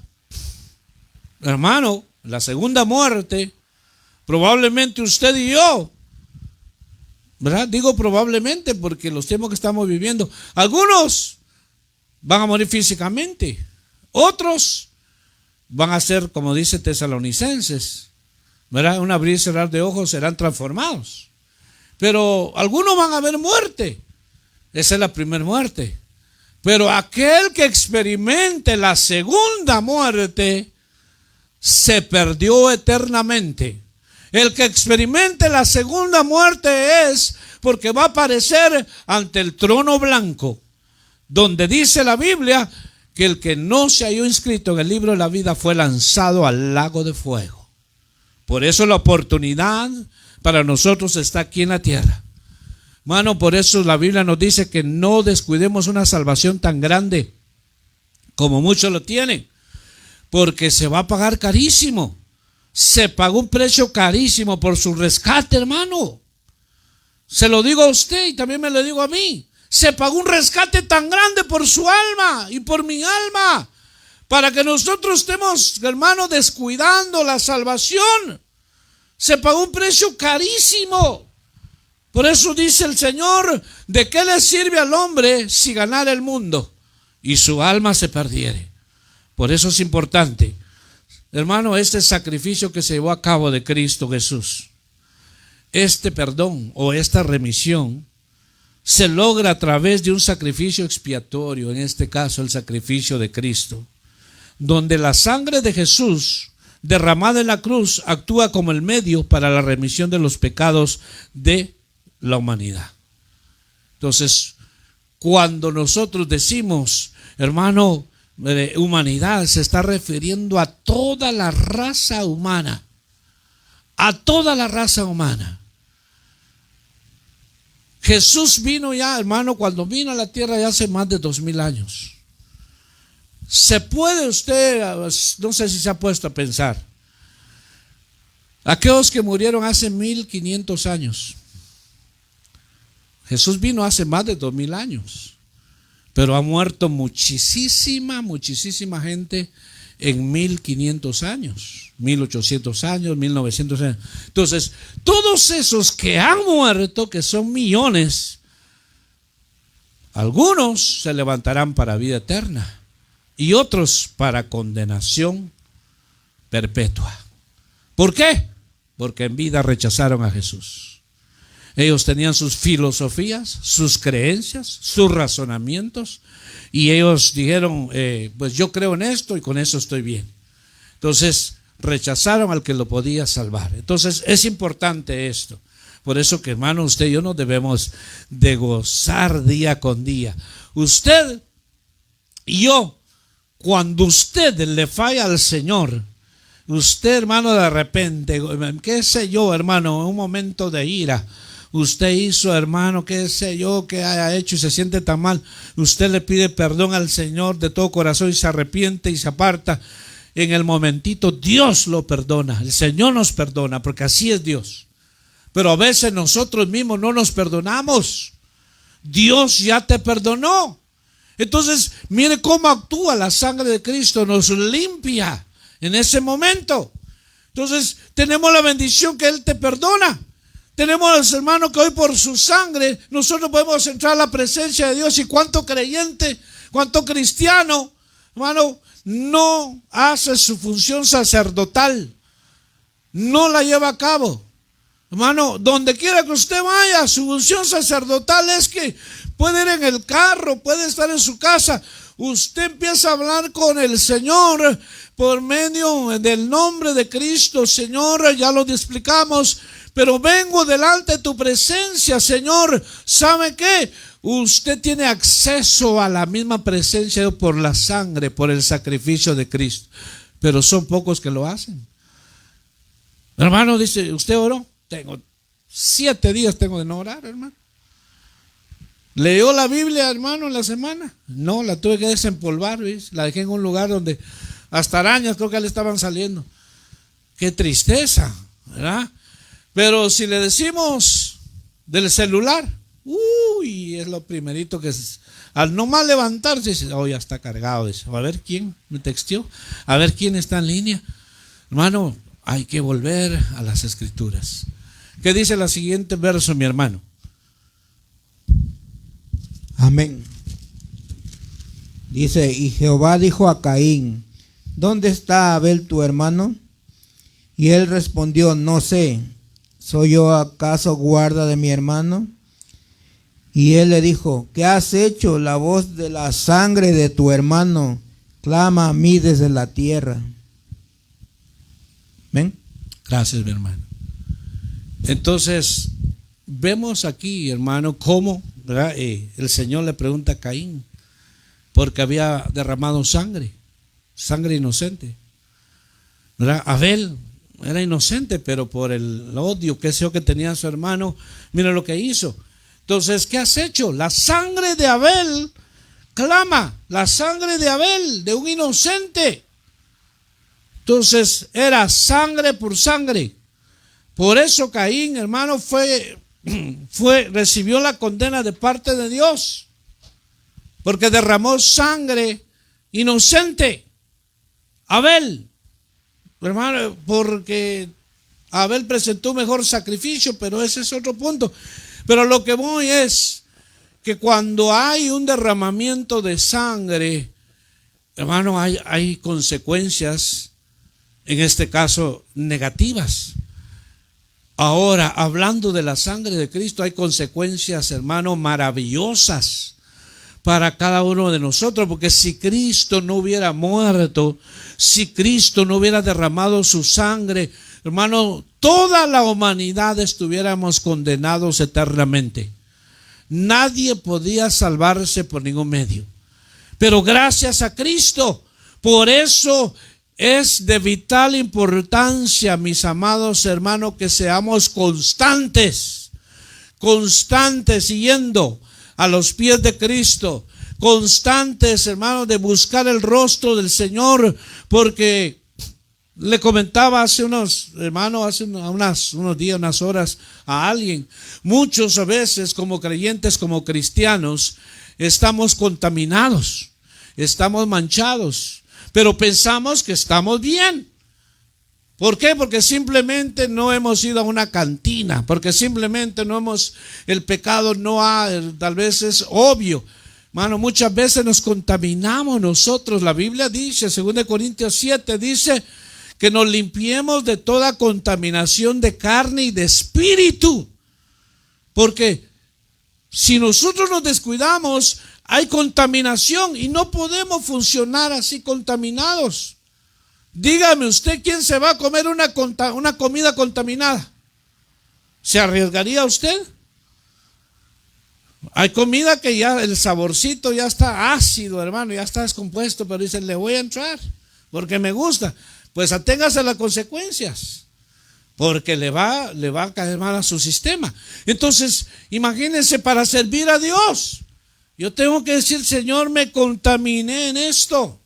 hermano, la segunda muerte, probablemente usted y yo, ¿verdad? Digo probablemente porque los tiempos que estamos viviendo, algunos van a morir físicamente, otros van a ser, como dice Tesalonicenses, ¿verdad? Un abrir y cerrar de ojos, serán transformados. Pero algunos van a ver muerte. Esa es la primera muerte. Pero aquel que experimente la segunda muerte se perdió eternamente. El que experimente la segunda muerte es porque va a aparecer ante el trono blanco, donde dice la Biblia que el que no se halló inscrito en el libro de la vida fue lanzado al lago de fuego. Por eso la oportunidad para nosotros está aquí en la tierra. Hermano, por eso la Biblia nos dice que no descuidemos una salvación tan grande como muchos lo tienen, porque se va a pagar carísimo. Se pagó un precio carísimo por su rescate, hermano. Se lo digo a usted y también me lo digo a mí. Se pagó un rescate tan grande por su alma y por mi alma, para que nosotros estemos, hermano, descuidando la salvación. Se pagó un precio carísimo. Por eso dice el Señor: ¿de qué le sirve al hombre si ganara el mundo y su alma se perdiere? Por eso es importante, hermano, este sacrificio que se llevó a cabo de Cristo Jesús, este perdón o esta remisión se logra a través de un sacrificio expiatorio, en este caso el sacrificio de Cristo, donde la sangre de Jesús derramada en la cruz actúa como el medio para la remisión de los pecados de la humanidad. Entonces, cuando nosotros decimos, hermano, humanidad, se está refiriendo a toda la raza humana, a toda la raza humana. Jesús vino ya, hermano, cuando vino a la tierra ya hace más de 2000 años. Se puede usted, no sé si se ha puesto a pensar, aquellos que murieron hace 1500 años. Jesús vino hace más de 2000 años, pero ha muerto muchísima gente en 1500 años, 1800 años, 1900 años. Entonces, todos esos que han muerto, que son millones, algunos se levantarán para vida eterna y otros para condenación perpetua. ¿Por qué? Porque en vida rechazaron a Jesús. Ellos tenían sus filosofías, sus creencias, sus razonamientos, y ellos dijeron, pues yo creo en esto y con eso estoy bien. Entonces rechazaron al que lo podía salvar. Entonces es importante esto. Por eso que, hermano, usted y yo nos debemos de gozar día con día. Usted y yo, cuando usted le falla al Señor, usted, hermano, de repente, qué sé yo, hermano, en un momento de ira, usted hizo, hermano, qué sé yo, que haya hecho y se siente tan mal, usted le pide perdón al Señor de todo corazón y se arrepiente y se aparta. En el momentito Dios lo perdona, el Señor nos perdona, porque así es Dios. Pero a veces nosotros mismos no nos perdonamos. Dios ya te perdonó. Entonces, mire cómo actúa la sangre de Cristo, nos limpia en ese momento. Entonces, tenemos la bendición que Él te perdona. Tenemos, hermano, que hoy por su sangre nosotros podemos entrar a la presencia de Dios. Y cuánto creyente, cuánto cristiano, hermano, no hace su función sacerdotal, no la lleva a cabo. Hermano, donde quiera que usted vaya, su función sacerdotal es que puede ir en el carro, puede estar en su casa. Usted empieza a hablar con el Señor por medio del nombre de Cristo. Señor, ya lo explicamos, pero vengo delante de tu presencia, Señor. ¿Sabe qué? Usted tiene acceso a la misma presencia por la sangre, por el sacrificio de Cristo. Pero son pocos que lo hacen. Hermano, dice, ¿usted oró? Tengo 7 días tengo de no orar, hermano. ¿Leyó la Biblia, hermano, en la semana? No, la tuve que desempolvar, ¿ves? La dejé en un lugar donde hasta arañas creo que le estaban saliendo. Qué tristeza, ¿verdad? Pero si le decimos del celular, uy, es lo primerito que es. Al nomás levantarse, dice, oh, ya está cargado. Dice, a ver quién me texteó, a ver quién está en línea. Hermano, hay que volver a las Escrituras. ¿Qué dice el siguiente verso, mi hermano? Amén. Dice, y Jehová dijo a Caín, ¿dónde está Abel tu hermano? Y él respondió, no sé, ¿soy yo acaso guarda de mi hermano? Y él le dijo, ¿qué has hecho? La voz de la sangre de tu hermano clama a mí desde la tierra. ¿Ven? Gracias, mi hermano. Entonces, vemos aquí, hermano, cómo, ¿verdad? El Señor le pregunta a Caín, porque había derramado sangre inocente, ¿verdad? Abel era inocente, pero por el odio que tenía a su hermano, mira lo que hizo. Entonces, ¿qué has hecho? La sangre de Abel clama, la sangre de Abel, de un inocente. Entonces, era sangre por sangre. Por eso Caín, hermano, recibió la condena de parte de Dios, porque derramó sangre inocente. Abel, hermano, porque Abel presentó un mejor sacrificio, pero ese es otro punto. Pero lo que voy es que cuando hay un derramamiento de sangre, hermano, hay consecuencias, en este caso negativas. Ahora, hablando de la sangre de Cristo, hay consecuencias, hermano, maravillosas para cada uno de nosotros, porque si Cristo no hubiera muerto, si Cristo no hubiera derramado su sangre, hermano, toda la humanidad estuviéramos condenados eternamente. Nadie podía salvarse por ningún medio. Pero gracias a Cristo, por eso es de vital importancia, mis amados hermanos, que seamos constantes yendo a los pies de Cristo, constantes, hermanos, de buscar el rostro del Señor, porque le comentaba hace unos días, unas horas a alguien, muchos a veces como creyentes, como cristianos, estamos contaminados, estamos manchados, pero pensamos que estamos bien. ¿Por qué? Porque simplemente no hemos ido a una cantina, porque simplemente el pecado tal vez es obvio. Hermano, muchas veces nos contaminamos nosotros. La Biblia dice, 2 Corintios 7, dice que nos limpiemos de toda contaminación de carne y de espíritu. Porque si nosotros nos descuidamos, hay contaminación y no podemos funcionar así contaminados. Dígame usted, ¿quién se va a comer una comida contaminada? ¿Se arriesgaría usted? Hay comida que ya el saborcito ya está ácido, hermano, ya está descompuesto, pero dicen, le voy a entrar porque me gusta. Pues aténgase a las consecuencias, porque le va a caer mal a su sistema. Entonces, imagínense, para servir a Dios, yo tengo que decir, Señor, me contaminé en esto.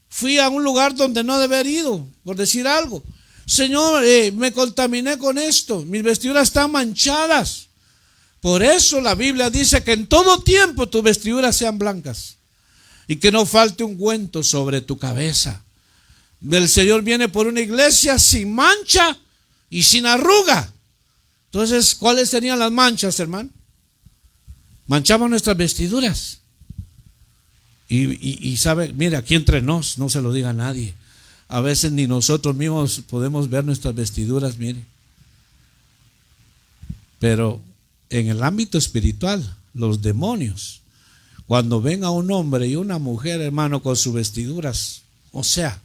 Fui a un lugar donde no debe haber ido, por decir algo. Señor, me contaminé con esto, mis vestiduras están manchadas. Por eso la Biblia dice que en todo tiempo tus vestiduras sean blancas y que no falte ungüento sobre tu cabeza. El Señor viene por una iglesia sin mancha y sin arruga. Entonces, ¿cuáles serían las manchas, hermano? Manchamos nuestras vestiduras. Y sabe, mire, aquí entre nos, no se lo diga a nadie. A veces ni nosotros mismos podemos ver nuestras vestiduras, mire. Pero en el ámbito espiritual, los demonios, cuando ven a un hombre y una mujer, hermano, con sus vestiduras, o sea,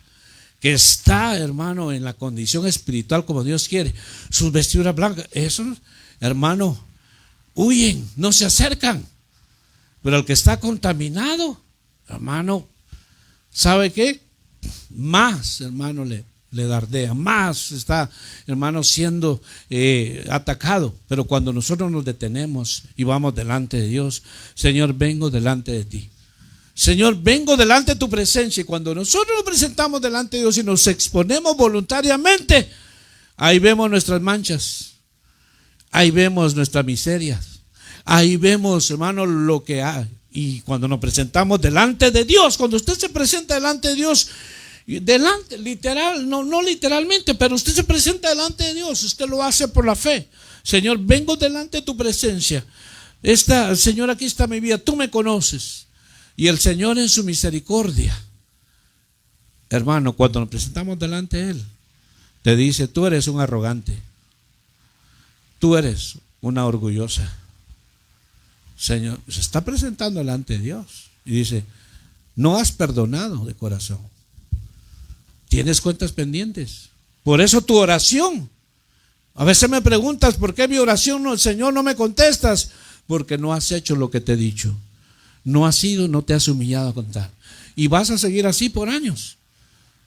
que está, hermano, en la condición espiritual como Dios quiere, sus vestiduras blancas, esos, hermano, huyen, no se acercan. Pero el que está contaminado, hermano, ¿sabe qué? Más, hermano, le dardea, más está, hermano, siendo atacado. Pero cuando nosotros nos detenemos y vamos delante de Dios, Señor, vengo delante de ti. Señor, vengo delante de tu presencia. Y cuando nosotros nos presentamos delante de Dios y nos exponemos voluntariamente, ahí vemos nuestras manchas, ahí vemos nuestras miserias, ahí vemos, hermano, lo que hay. Y cuando nos presentamos delante de Dios, cuando usted se presenta delante de Dios, delante, literal, no literalmente, pero usted se presenta delante de Dios, usted lo hace por la fe. Señor, vengo delante de tu presencia. Señor, aquí está mi vida, tú me conoces. Y el Señor en su misericordia, hermano, cuando nos presentamos delante de Él, te dice, tú eres un arrogante, tú eres una orgullosa. Señor, se está presentando delante de Dios y dice, no has perdonado de corazón, tienes cuentas pendientes. Por eso tu oración, a veces me preguntas, ¿por qué mi oración, Señor, no me contestas? Porque no has hecho lo que te he dicho. no has ido, no te has humillado a contar. Y vas a seguir así por años.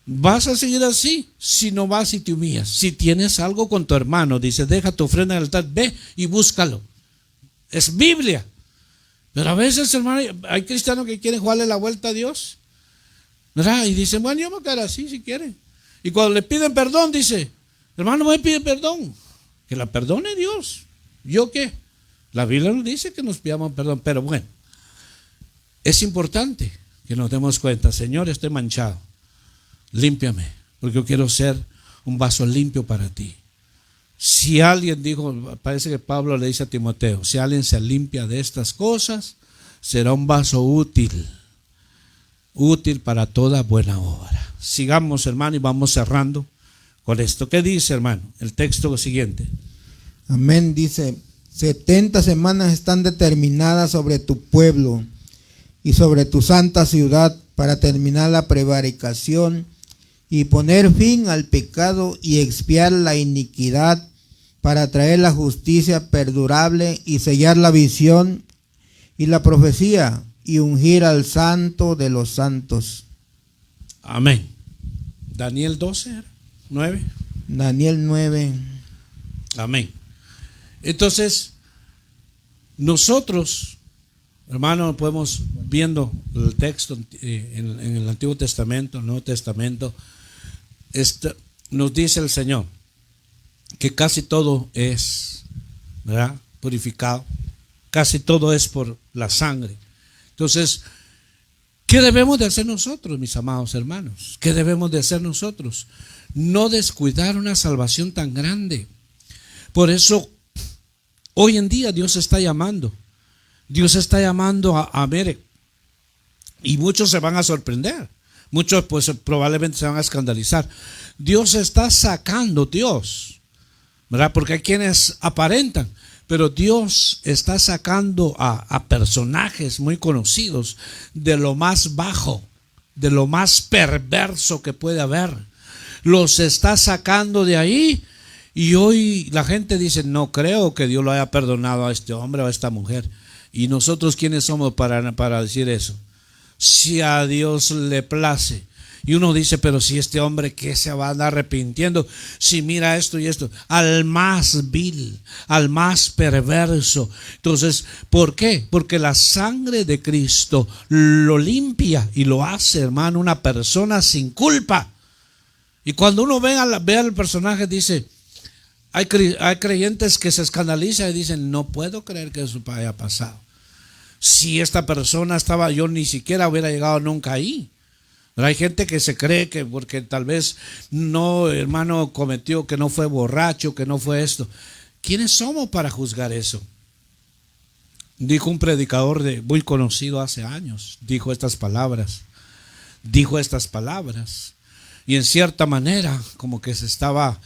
Vas a seguir así si no vas y te humillas. Si tienes algo con tu hermano, dice, deja tu ofrenda en el altar, ve y búscalo. Es Biblia. Pero a veces, hermano, hay cristianos que quieren jugarle la vuelta a Dios, ¿verdad? Y dicen, bueno, yo me voy a quedar así si quieren. Y cuando le piden perdón, dice, hermano, me pide perdón. Que la perdone Dios. ¿Yo qué? La Biblia nos dice que nos pidamos perdón. Pero bueno, es importante que nos demos cuenta, Señor, estoy manchado. Límpiame, porque yo quiero ser un vaso limpio para ti. Si alguien dijo, parece que Pablo le dice a Timoteo, si alguien se limpia de estas cosas, será un vaso útil para toda buena obra. Sigamos, hermano, y vamos cerrando con esto. ¿Qué dice, hermano? El texto siguiente. Amén, dice, 70 semanas están determinadas sobre tu pueblo y sobre tu santa ciudad para terminar la prevaricación y poner fin al pecado y expiar la iniquidad, para traer la justicia perdurable y sellar la visión y la profecía y ungir al santo de los santos. Amén. Daniel 12, 9. Daniel 9. Amén. Entonces, nosotros, hermano, podemos viendo el texto en el Antiguo Testamento, el Nuevo Testamento, nos dice el Señor que casi todo es, ¿verdad?, purificado, casi todo es por la sangre. Entonces, ¿qué debemos de hacer nosotros, mis amados hermanos? ¿Qué debemos de hacer nosotros? No descuidar una salvación tan grande. Por eso, hoy en día Dios está llamando. Dios está llamando a ver, y muchos se van a sorprender. Muchos pues probablemente se van a escandalizar. Dios está sacando, ¿verdad? Porque hay quienes aparentan, pero Dios está sacando a personajes muy conocidos de lo más bajo, de lo más perverso que puede haber. Los está sacando de ahí, y hoy la gente dice, no creo que Dios lo haya perdonado a este hombre o a esta mujer. ¿Y nosotros quiénes somos para decir eso? Si a Dios le place. Y uno dice, pero si este hombre, ¿qué se va a andar arrepintiendo? Si mira esto y esto, al más vil, al más perverso. Entonces, ¿por qué? Porque la sangre de Cristo lo limpia y lo hace, hermano, una persona sin culpa. Y cuando uno ve al personaje, dice, hay creyentes que se escandalizan y dicen, no puedo creer que eso haya pasado. Si esta persona estaba, yo ni siquiera hubiera llegado nunca ahí. Pero hay gente que se cree que porque tal vez no, hermano, cometió, que no fue borracho, que no fue esto. ¿Quiénes somos para juzgar eso? Dijo un predicador muy conocido hace años, dijo estas palabras. Y en cierta manera como que se estaba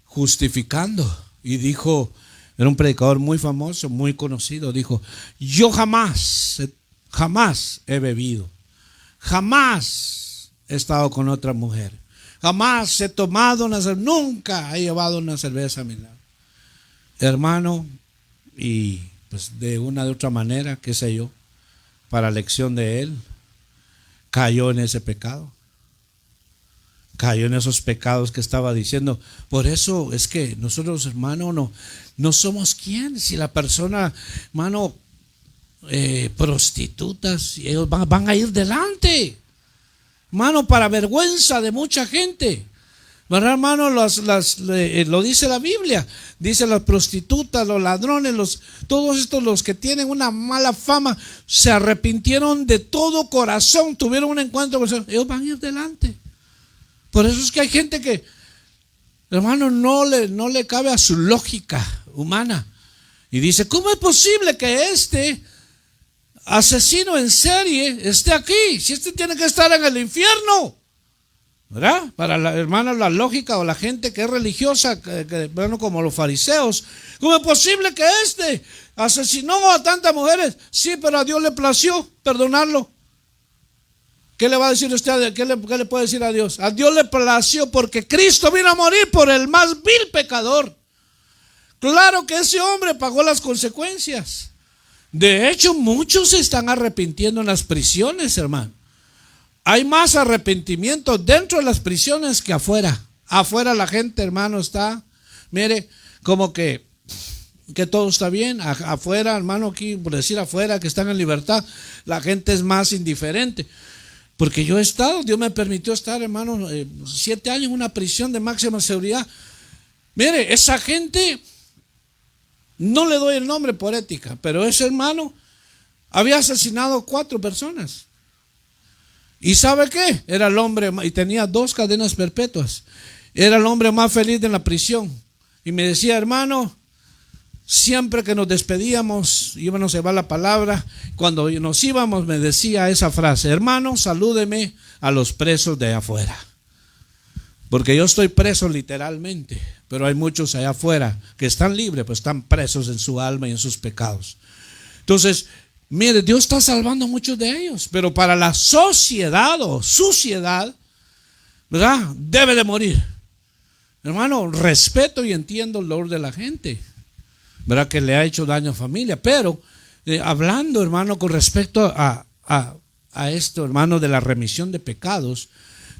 justificando. Y dijo, era un predicador muy famoso, muy conocido, dijo, yo jamás he bebido, jamás he estado con otra mujer, jamás he tomado nunca he llevado una cerveza a mi lado. Hermano, y pues de una de otra manera, qué sé yo, para lección de él, cayó en ese pecado. Cayó en esos pecados que estaba diciendo. Por eso es que nosotros, hermano, no somos quien. Si la persona, hermano, prostitutas, ellos van a ir delante, hermano, para vergüenza de mucha gente, ¿verdad, hermano? Lo dice la Biblia. Dice las prostitutas, los ladrones, todos estos, los que tienen una mala fama, se arrepintieron de todo corazón, tuvieron un encuentro con el Señor, ellos van a ir delante. Por eso es que hay gente que, hermano, no le cabe a su lógica humana. Y dice, ¿cómo es posible que este asesino en serie esté aquí? Si este tiene que estar en el infierno, ¿verdad? Para la hermana, la lógica o la gente que es religiosa, bueno, como los fariseos, ¿cómo es posible que este asesinó a tantas mujeres? Sí, pero a Dios le plació perdonarlo. ¿Qué le va a decir usted? ¿Qué le puede decir a Dios? A Dios le plació porque Cristo vino a morir por el más vil pecador. Claro que ese hombre pagó las consecuencias. De hecho, muchos se están arrepintiendo en las prisiones, hermano. Hay más arrepentimiento dentro de las prisiones que afuera. Afuera la gente, hermano, está, mire, como que todo está bien. Afuera, hermano, aquí, por decir afuera, que están en libertad, la gente es más indiferente. Porque yo he estado, Dios me permitió estar, hermano, 7 años en una prisión de máxima seguridad. Mire, esa gente, no le doy el nombre por ética, pero ese hermano había asesinado 4 personas. ¿Y sabe qué? Era el hombre, y tenía 2 cadenas perpetuas. Era el hombre más feliz de la prisión. Y me decía, hermano, siempre que nos despedíamos, íbamos a llevar la palabra. Cuando nos íbamos, me decía esa frase: hermano, salúdeme a los presos de allá afuera. Porque yo estoy preso literalmente, pero hay muchos allá afuera que están libres, pues están presos en su alma y en sus pecados. Entonces, mire, Dios está salvando a muchos de ellos, pero para la sociedad o suciedad, ¿verdad?, debe de morir. Hermano, respeto y entiendo el dolor de la gente, ¿verdad?, que le ha hecho daño a familia, pero hablando, hermano, con respecto a esto, hermano, de la remisión de pecados,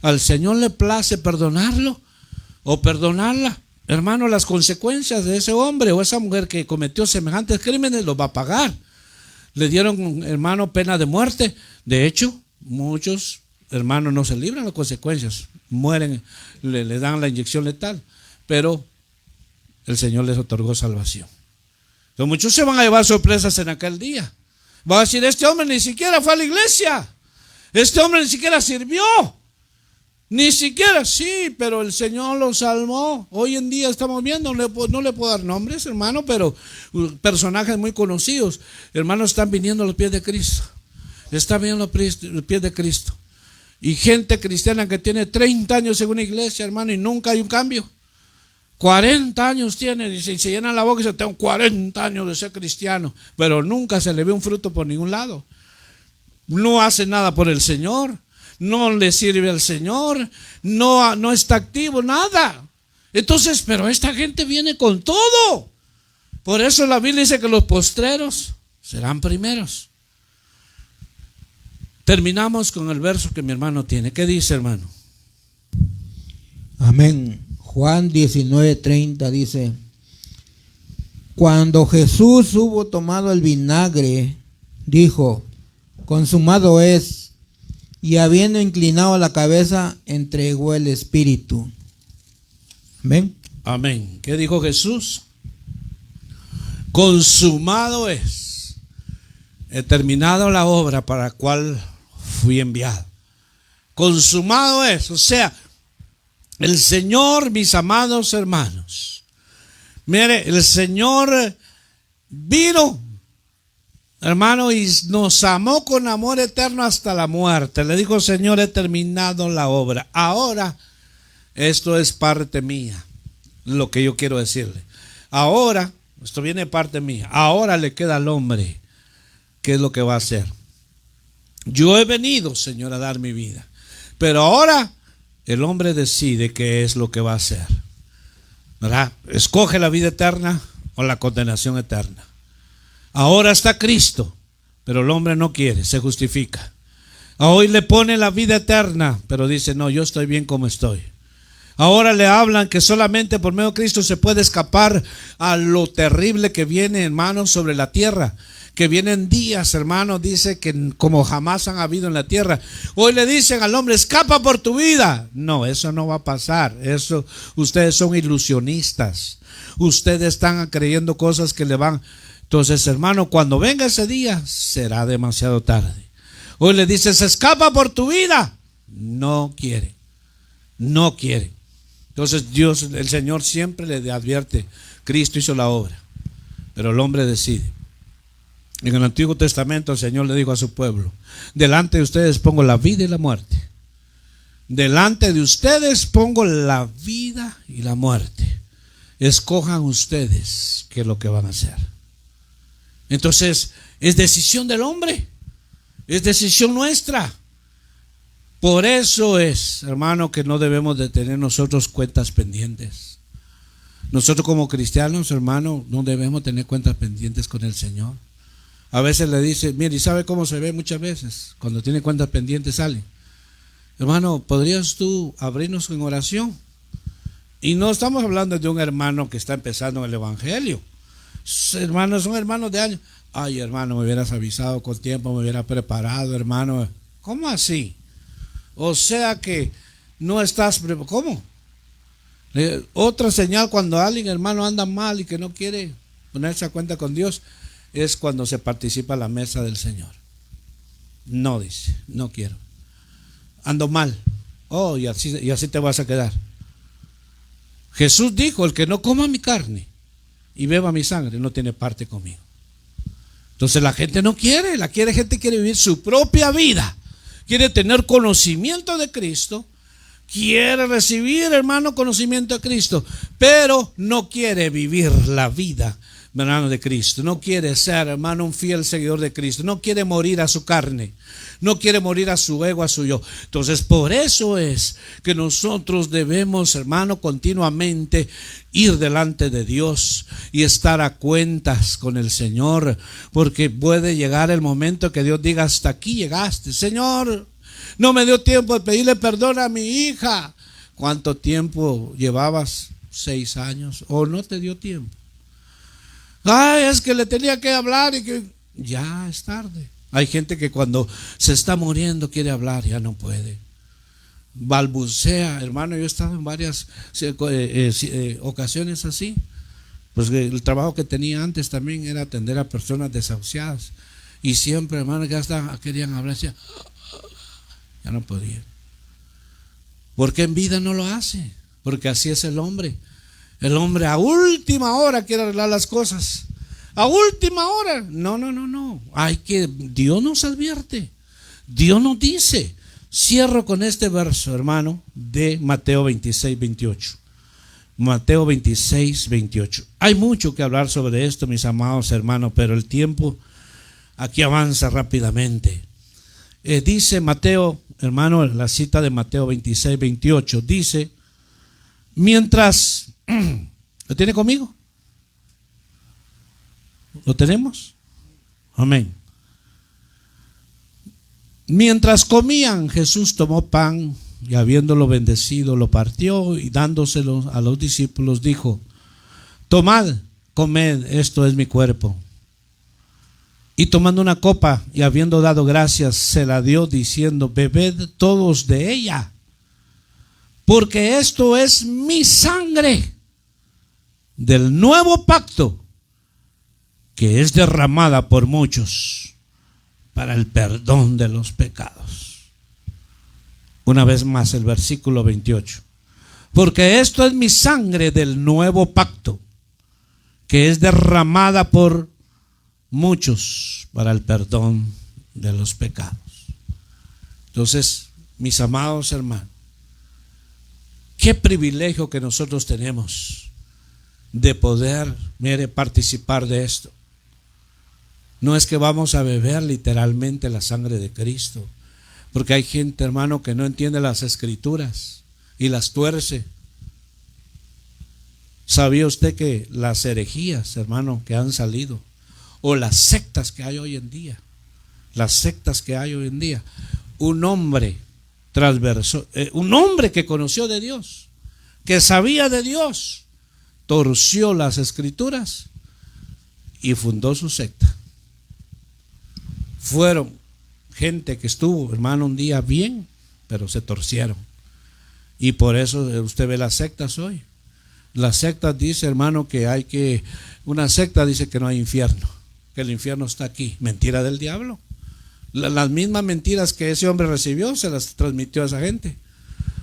al Señor le place perdonarlo o perdonarla. Hermano, las consecuencias de ese hombre o esa mujer que cometió semejantes crímenes los va a pagar. Le dieron, hermano, pena de muerte. De hecho, muchos hermanos no se libran las consecuencias, mueren, le dan la inyección letal, pero el Señor les otorgó salvación. Entonces, muchos se van a llevar sorpresas en aquel día. Van a decir: este hombre ni siquiera fue a la iglesia, este hombre ni siquiera sirvió, ni siquiera, sí, pero el Señor lo salvó. Hoy en día estamos viendo, no le puedo dar nombres, hermano, pero personajes muy conocidos, hermanos, están viniendo a los pies de Cristo. Están viniendo a los pies de Cristo. Y gente cristiana que tiene 30 años en una iglesia, hermano, y nunca hay un cambio. 40 años tiene, y se llenan la boca y dice: tengo 40 años de ser cristiano, pero nunca se le ve un fruto por ningún lado. No hace nada por el Señor, no le sirve al Señor, no está activo, nada. Entonces, pero esta gente viene con todo. Por eso la Biblia dice que los postreros serán primeros. Terminamos con el verso que mi hermano tiene. ¿Qué dice, hermano? Amén. Juan 19:30 dice: cuando Jesús hubo tomado el vinagre, dijo: consumado es. Y habiendo inclinado la cabeza, entregó el espíritu. Amén. Amén. ¿Qué dijo Jesús? Consumado es. He terminado la obra para la cual fui enviado. Consumado es. O sea, el Señor, mis amados hermanos, mire, el Señor vino, hermano, y nos amó con amor eterno hasta la muerte. Le dijo: Señor, he terminado la obra. Ahora, esto es parte mía, lo que yo quiero decirle. Ahora, esto viene de parte mía. Ahora le queda al hombre qué es lo que va a hacer. Yo he venido, Señor, a dar mi vida, pero ahora el hombre decide qué es lo que va a hacer, ¿verdad? Escoge la vida eterna o la condenación eterna. Ahora está Cristo, pero el hombre no quiere, se justifica. Hoy le pone la vida eterna, pero dice: no, yo estoy bien como estoy. Ahora le hablan que solamente por medio de Cristo se puede escapar a lo terrible que viene, hermanos, sobre la tierra. Que vienen días, hermanos, dice que como jamás han habido en la tierra. Hoy le dicen al hombre: escapa por tu vida. No, eso no va a pasar. Eso, ustedes son ilusionistas. Ustedes están creyendo cosas que le van. Entonces, hermano, cuando venga ese día, será demasiado tarde. Hoy le dices: escapa por tu vida. No quiere. No quiere. Entonces Dios, el Señor siempre le advierte: Cristo hizo la obra, pero el hombre decide. En el Antiguo Testamento el Señor le dijo a su pueblo: delante de ustedes pongo la vida y la muerte. Delante de ustedes pongo la vida y la muerte. Escojan ustedes qué es lo que van a hacer. Entonces, es decisión del hombre, es decisión nuestra. Por eso es, hermano, que no debemos de tener nosotros cuentas pendientes. Nosotros como cristianos, hermano, no debemos tener cuentas pendientes con el Señor. A veces le dice, mire, ¿y sabe cómo se ve muchas veces? Cuando tiene cuentas pendientes sale. Hermano, ¿podrías tú abrirnos en oración? Y no estamos hablando de un hermano que está empezando en el evangelio. Hermanos, son hermanos de años. Ay, hermano, me hubieras avisado con tiempo, me hubiera preparado, hermano. ¿Cómo así? O sea que no estás preparado. ¿Cómo? Otra señal cuando alguien, hermano, anda mal y que no quiere ponerse a cuenta con Dios es cuando se participa a la mesa del Señor. No, dice, no quiero. Ando mal. Oh, y así te vas a quedar. Jesús dijo, el que no coma mi carne y beba mi sangre no tiene parte conmigo. Entonces la gente no quiere, gente quiere vivir su propia vida, quiere tener conocimiento de Cristo, quiere recibir, hermano, conocimiento de Cristo, pero no quiere vivir la vida, hermano, de Cristo. No quiere ser, hermano, un fiel seguidor de Cristo. No quiere morir a su carne. No quiere morir a su ego, a su yo. Entonces, por eso es que nosotros debemos, hermano, continuamente ir delante de Dios y estar a cuentas con el Señor, porque puede llegar el momento que Dios diga, hasta aquí llegaste, Señor. No me dio tiempo de pedirle perdón a mi hija. ¿Cuánto tiempo llevabas? 6 años. ¿O no te dio tiempo? Ay, es que le tenía que hablar y que ya es tarde. Hay gente que cuando se está muriendo quiere hablar, ya no puede. Balbucea, hermano. Yo he estado en varias ocasiones así. Pues el trabajo que tenía antes también era atender a personas desahuciadas. Y siempre, hermano, que hasta querían hablar, ya no podía. Porque en vida no lo hace. Porque así es el hombre. El hombre a última hora quiere arreglar las cosas. A última hora. No. Dios nos advierte. Dios nos dice. Cierro con este verso, hermano, de Mateo 26, 28. Mateo 26, 28. Hay mucho que hablar sobre esto, mis amados hermanos, pero el tiempo aquí avanza rápidamente. Dice Mateo, hermano, la cita de Mateo 26, 28, dice, mientras, ¿lo tiene conmigo? ¿Lo tenemos? Amén. Mientras comían, Jesús tomó pan y habiéndolo bendecido, lo partió y dándoselo a los discípulos dijo, tomad, comed, esto es mi cuerpo. Y tomando una copa y habiendo dado gracias, se la dio diciendo, bebed todos de ella, porque esto es mi sangre del nuevo pacto, que es derramada por muchos para el perdón de los pecados. Una vez más el versículo 28. Porque esto es mi sangre del nuevo pacto, que es derramada por muchos para el perdón de los pecados. Entonces, mis amados hermanos, qué privilegio que nosotros tenemos de poder, participar de esto. No es que vamos a beber literalmente la sangre de Cristo, porque hay gente, hermano, que no entiende las escrituras y las tuerce. ¿Sabía usted que las herejías, hermano, que han salido, o las sectas que hay hoy en día, un hombre transverso, un hombre que conoció de Dios, que sabía de Dios, torció las escrituras y fundó su secta? Fueron gente que estuvo, hermano, un día bien, pero se torcieron. Y por eso usted ve las sectas hoy. Las sectas dice, hermano, una secta dice que no hay infierno, que el infierno está aquí. Mentira del diablo. Las mismas mentiras que ese hombre recibió se las transmitió a esa gente.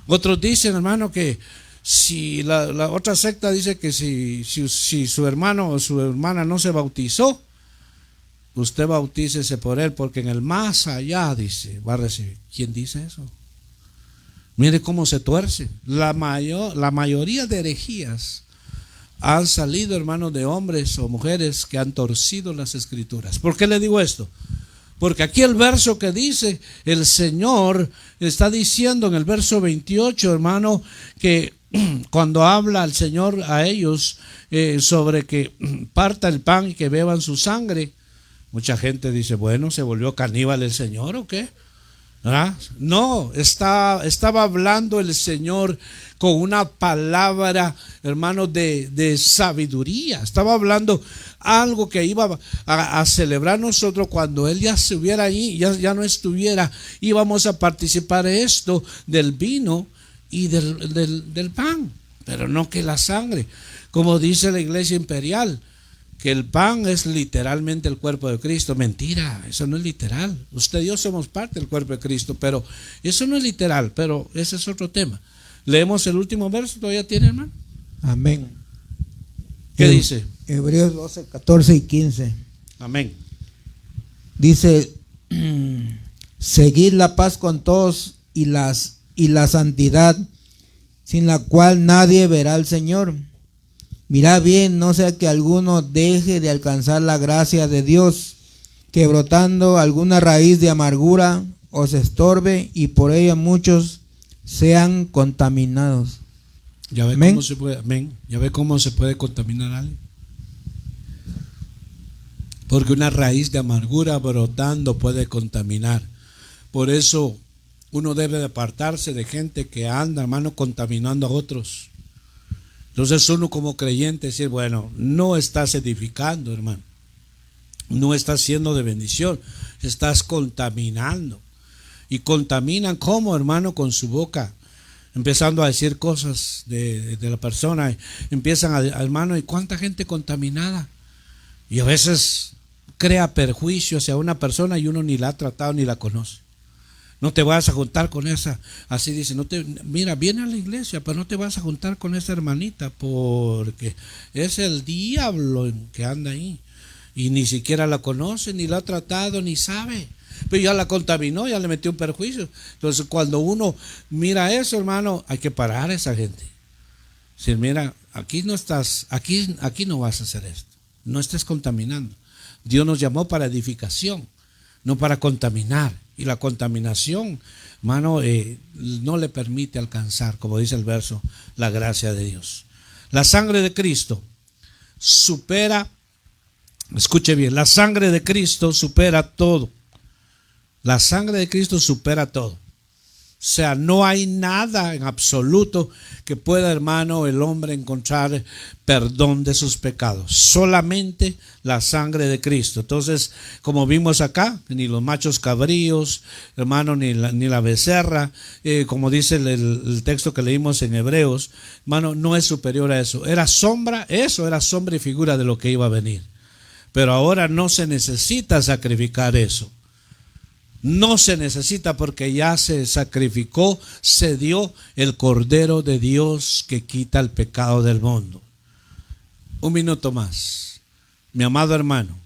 Otros dicen, hermano, que si la otra secta dice que si su hermano o su hermana no se bautizó, usted bautícese por él, porque en el más allá, dice, va a recibir. ¿Quién dice eso? Mire cómo se tuerce. La mayoría de herejías han salido, hermanos, de hombres o mujeres que han torcido las escrituras. ¿Por qué le digo esto? Porque aquí el verso que dice, el Señor está diciendo en el verso 28, hermano, que cuando habla el Señor a ellos sobre que parta el pan y que beban su sangre, Mucha gente dice, bueno, ¿se volvió caníbal el Señor o qué? ¿Ah? No, estaba hablando el Señor con una palabra, hermano, de sabiduría. Estaba hablando algo que iba a celebrar nosotros cuando Él ya estuviera ahí, ya no estuviera. Íbamos a participar esto del vino y del pan, pero no que la sangre. Como dice la iglesia imperial, que el pan es literalmente el cuerpo de Cristo. Mentira, eso no es literal. Usted y yo somos parte del cuerpo de Cristo, pero eso no es literal, pero ese es otro tema. Leemos el último verso, ¿todavía tiene, hermano? Amén. ¿Qué dice? Hebreos 12, 14 y 15. Amén. Dice, seguid la paz con todos y la santidad, sin la cual nadie verá al Señor. Mirad bien, no sea que alguno deje de alcanzar la gracia de Dios, que brotando alguna raíz de amargura os estorbe y por ella muchos sean contaminados. ¿Ya ve Amén. cómo se puede? Amén. ¿Ya ve cómo se puede contaminar a alguien? Porque una raíz de amargura brotando puede contaminar. Por eso uno debe de apartarse de gente que anda, hermano, contaminando a otros. Entonces uno como creyente decir, bueno, no estás edificando, hermano, no estás siendo de bendición, estás contaminando. Y contaminan como, hermano, con su boca, empezando a decir cosas de la persona, empiezan a, hermano, ¿y cuánta gente contaminada? Y a veces crea perjuicio hacia una persona y uno ni la ha tratado ni la conoce. No te vas a juntar con esa, así dice, mira, viene a la iglesia, pero no te vas a juntar con esa hermanita porque es el diablo que anda ahí. Y ni siquiera la conoce, ni la ha tratado, ni sabe. Pero ya la contaminó, ya le metió un perjuicio. Entonces cuando uno mira eso, hermano, hay que parar a esa gente. Si mira, aquí no estás, aquí no vas a hacer esto. No estés contaminando. Dios nos llamó para edificación, no para contaminar. Y la contaminación, hermano, no le permite alcanzar, como dice el verso, la gracia de Dios. La sangre de Cristo supera, escuche bien, la sangre de Cristo supera todo. La sangre de Cristo supera todo. O sea, no hay nada en absoluto que pueda, hermano, el hombre encontrar perdón de sus pecados. Solamente la sangre de Cristo. Entonces, como vimos acá, ni los machos cabríos, hermano, ni la becerra, como dice el texto que leímos en Hebreos, hermano, no es superior a eso. Era sombra, eso era sombra y figura de lo que iba a venir. Pero ahora no se necesita sacrificar eso. No se necesita porque ya se sacrificó, se dio el Cordero de Dios que quita el pecado del mundo. Un minuto más. Mi amado hermano,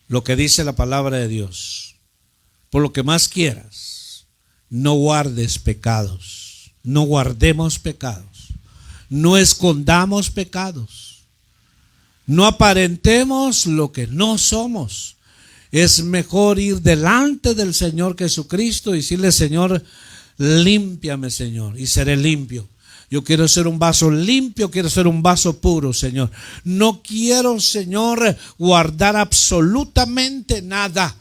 lo que dice la palabra de Dios, por lo que más quieras, no guardes pecados, no guardemos pecados, no escondamos pecados, no aparentemos lo que no somos. Es mejor ir delante del Señor Jesucristo y decirle, Señor, límpiame, Señor, y seré limpio. Yo quiero ser un vaso limpio, quiero ser un vaso puro, Señor. No quiero, Señor, guardar absolutamente nada,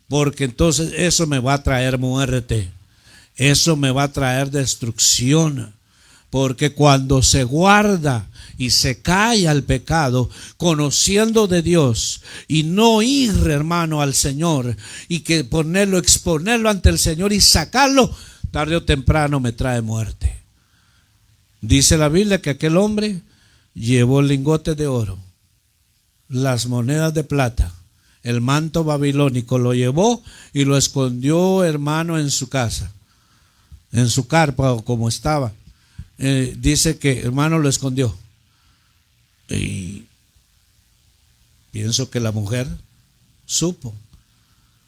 porque entonces eso me va a traer muerte. Eso me va a traer destrucción. Porque cuando se guarda y se cae al pecado, conociendo de Dios y no ir, hermano, al Señor y que exponerlo ante el Señor y sacarlo, tarde o temprano me trae muerte. Dice la Biblia que aquel hombre llevó lingotes de oro, las monedas de plata, el manto babilónico, lo llevó y lo escondió, hermano, en su casa, en su carpa o como estaba. Dice que, hermano, lo escondió. Y pienso que la mujer supo.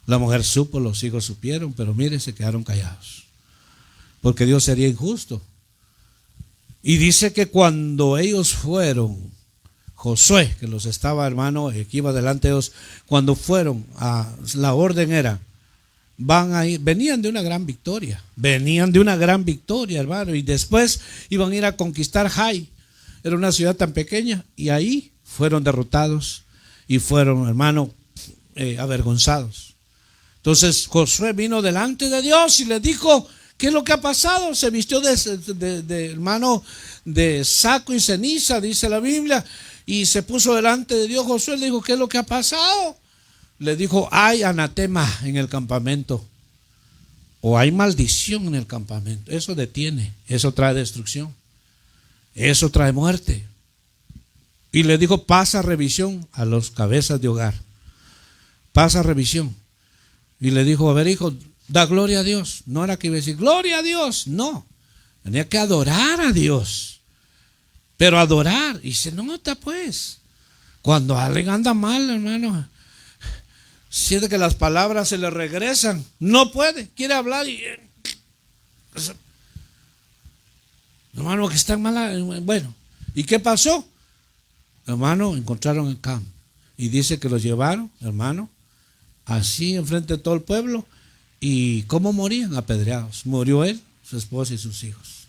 La mujer supo, los hijos supieron, pero mire, se quedaron callados. Porque Dios sería injusto. Y dice que cuando ellos fueron, Josué, que los estaba, hermano, que iba delante de ellos, cuando fueron, la orden era, van a ir, venían de una gran victoria, hermano, y después iban a ir a conquistar Jai. Era una ciudad tan pequeña y ahí fueron derrotados y fueron, hermano, avergonzados. Entonces Josué vino delante de Dios y le dijo: ¿qué es lo que ha pasado? Se vistió de hermano de saco y ceniza, dice la Biblia, y se puso delante de Dios. Josué le dijo: ¿qué es lo que ha pasado? Le dijo: hay anatema en el campamento, o hay maldición en el campamento. Eso detiene, eso trae destrucción, eso trae muerte. Y le dijo: pasa revisión a los cabezas de hogar, pasa revisión. Y le dijo: a ver, hijo, da gloria a Dios. No era que iba a decir gloria a Dios, no, tenía que adorar a Dios. Pero adorar, y se nota pues, cuando alguien anda mal, hermano, siente que las palabras se le regresan, no puede, quiere hablar y hermano, que están mal. Bueno, ¿y qué pasó? Hermano, encontraron el campo y dice que los llevaron, hermano, así enfrente de todo el pueblo. ¿Y cómo morían? Apedreados. Murió él, su esposa y sus hijos.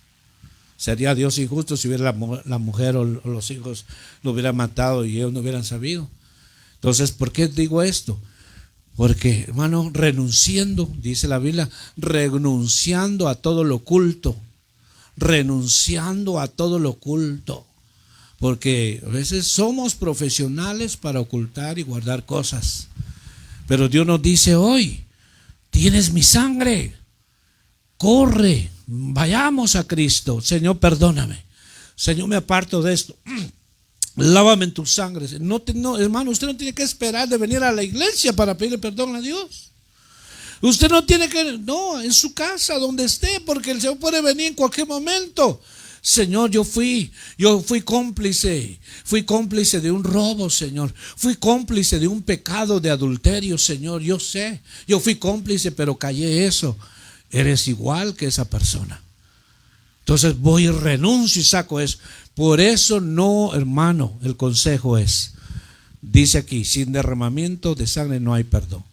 Sería Dios injusto si hubiera la mujer o los hijos lo hubieran matado y ellos no hubieran sabido. Entonces, ¿por qué digo esto? Porque, hermano, renunciando, dice la Biblia, renunciando a todo lo oculto, renunciando a todo lo oculto. Porque a veces somos profesionales para ocultar y guardar cosas. Pero Dios nos dice hoy: tienes mi sangre, corre, vayamos a Cristo. Señor, perdóname. Señor, me aparto de esto. Lávame en tu sangre. No, hermano, usted no tiene que esperar de venir a la iglesia para pedirle perdón a Dios. Usted no tiene que, no, en su casa, donde esté, porque el Señor puede venir en cualquier momento. Señor, yo fui cómplice de un robo, Señor. Fui cómplice de un pecado de adulterio, Señor. Yo sé, yo fui cómplice, pero callé eso. Eres igual que esa persona. Entonces voy y renuncio y saco eso. Por eso no, hermano, el consejo es, dice aquí: sin derramamiento de sangre no hay perdón.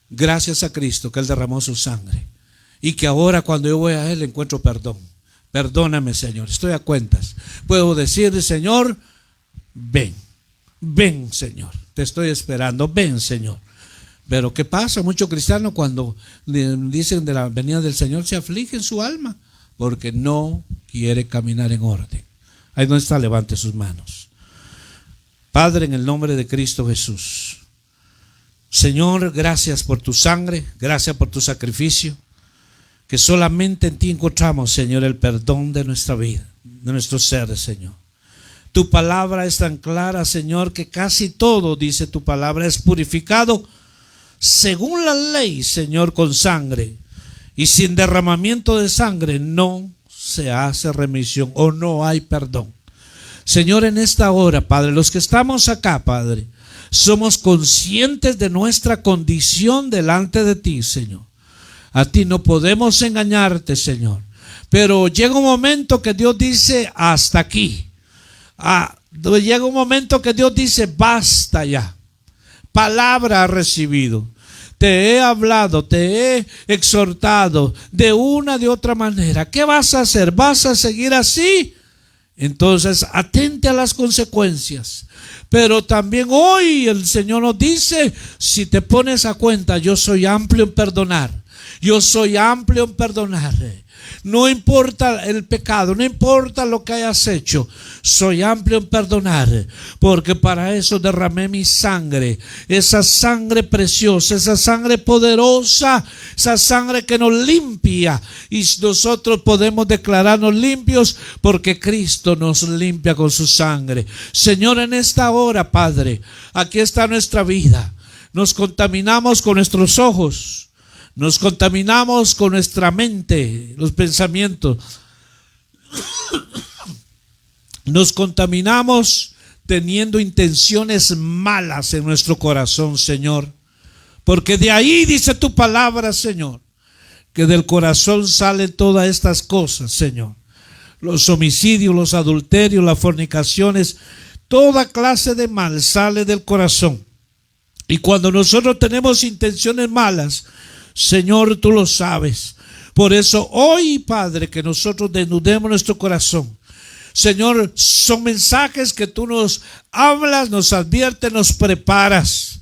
Gracias a Cristo que Él derramó su sangre, y que ahora cuando yo voy a Él encuentro perdón. Perdóname, Señor, estoy a cuentas. Puedo decir: Señor, ven, Señor, te estoy esperando, ven, Señor. Pero ¿qué pasa? Muchos cristianos, cuando dicen de la venida del Señor, se afligen su alma porque no quiere caminar en orden. Ahí donde está, levante sus manos. Padre, en el nombre de Cristo Jesús, Señor, gracias por tu sangre, gracias por tu sacrificio, que solamente en ti encontramos, Señor, el perdón de nuestra vida, de nuestro ser, Señor. Tu palabra es tan clara, Señor, que casi todo, dice tu palabra, es purificado según la ley, Señor, con sangre. Y sin derramamiento de sangre no se hace remisión o no hay perdón. Señor, en esta hora, Padre, los que estamos acá, Padre, somos conscientes de nuestra condición delante de ti, Señor. A ti no podemos engañarte, Señor. Pero llega un momento que Dios dice: hasta aquí. Llega un momento que Dios dice: basta ya. Palabra has recibido. Te he hablado, te he exhortado de una de otra manera. ¿Qué vas a hacer? ¿Vas a seguir así? Entonces, atente a las consecuencias. Pero también hoy el Señor nos dice: si te pones a cuenta, yo soy amplio en perdonar. Yo soy amplio en perdonar. No importa el pecado, no importa lo que hayas hecho, soy amplio en perdonar, porque para eso derramé mi sangre, esa sangre preciosa, esa sangre poderosa, esa sangre que nos limpia, y nosotros podemos declararnos limpios porque Cristo nos limpia con su sangre. Señor, en esta hora, Padre, aquí está nuestra vida. Nos contaminamos con nuestros ojos, nos contaminamos con nuestra mente, los pensamientos. Nos contaminamos teniendo intenciones malas en nuestro corazón, Señor. Porque de ahí dice tu palabra, Señor, que del corazón salen todas estas cosas, Señor. Los homicidios, los adulterios, las fornicaciones, toda clase de mal sale del corazón. Y cuando nosotros tenemos intenciones malas, Señor, tú lo sabes. Por eso hoy, Padre, que nosotros desnudemos nuestro corazón. Señor, son mensajes que tú nos hablas, nos adviertes, nos preparas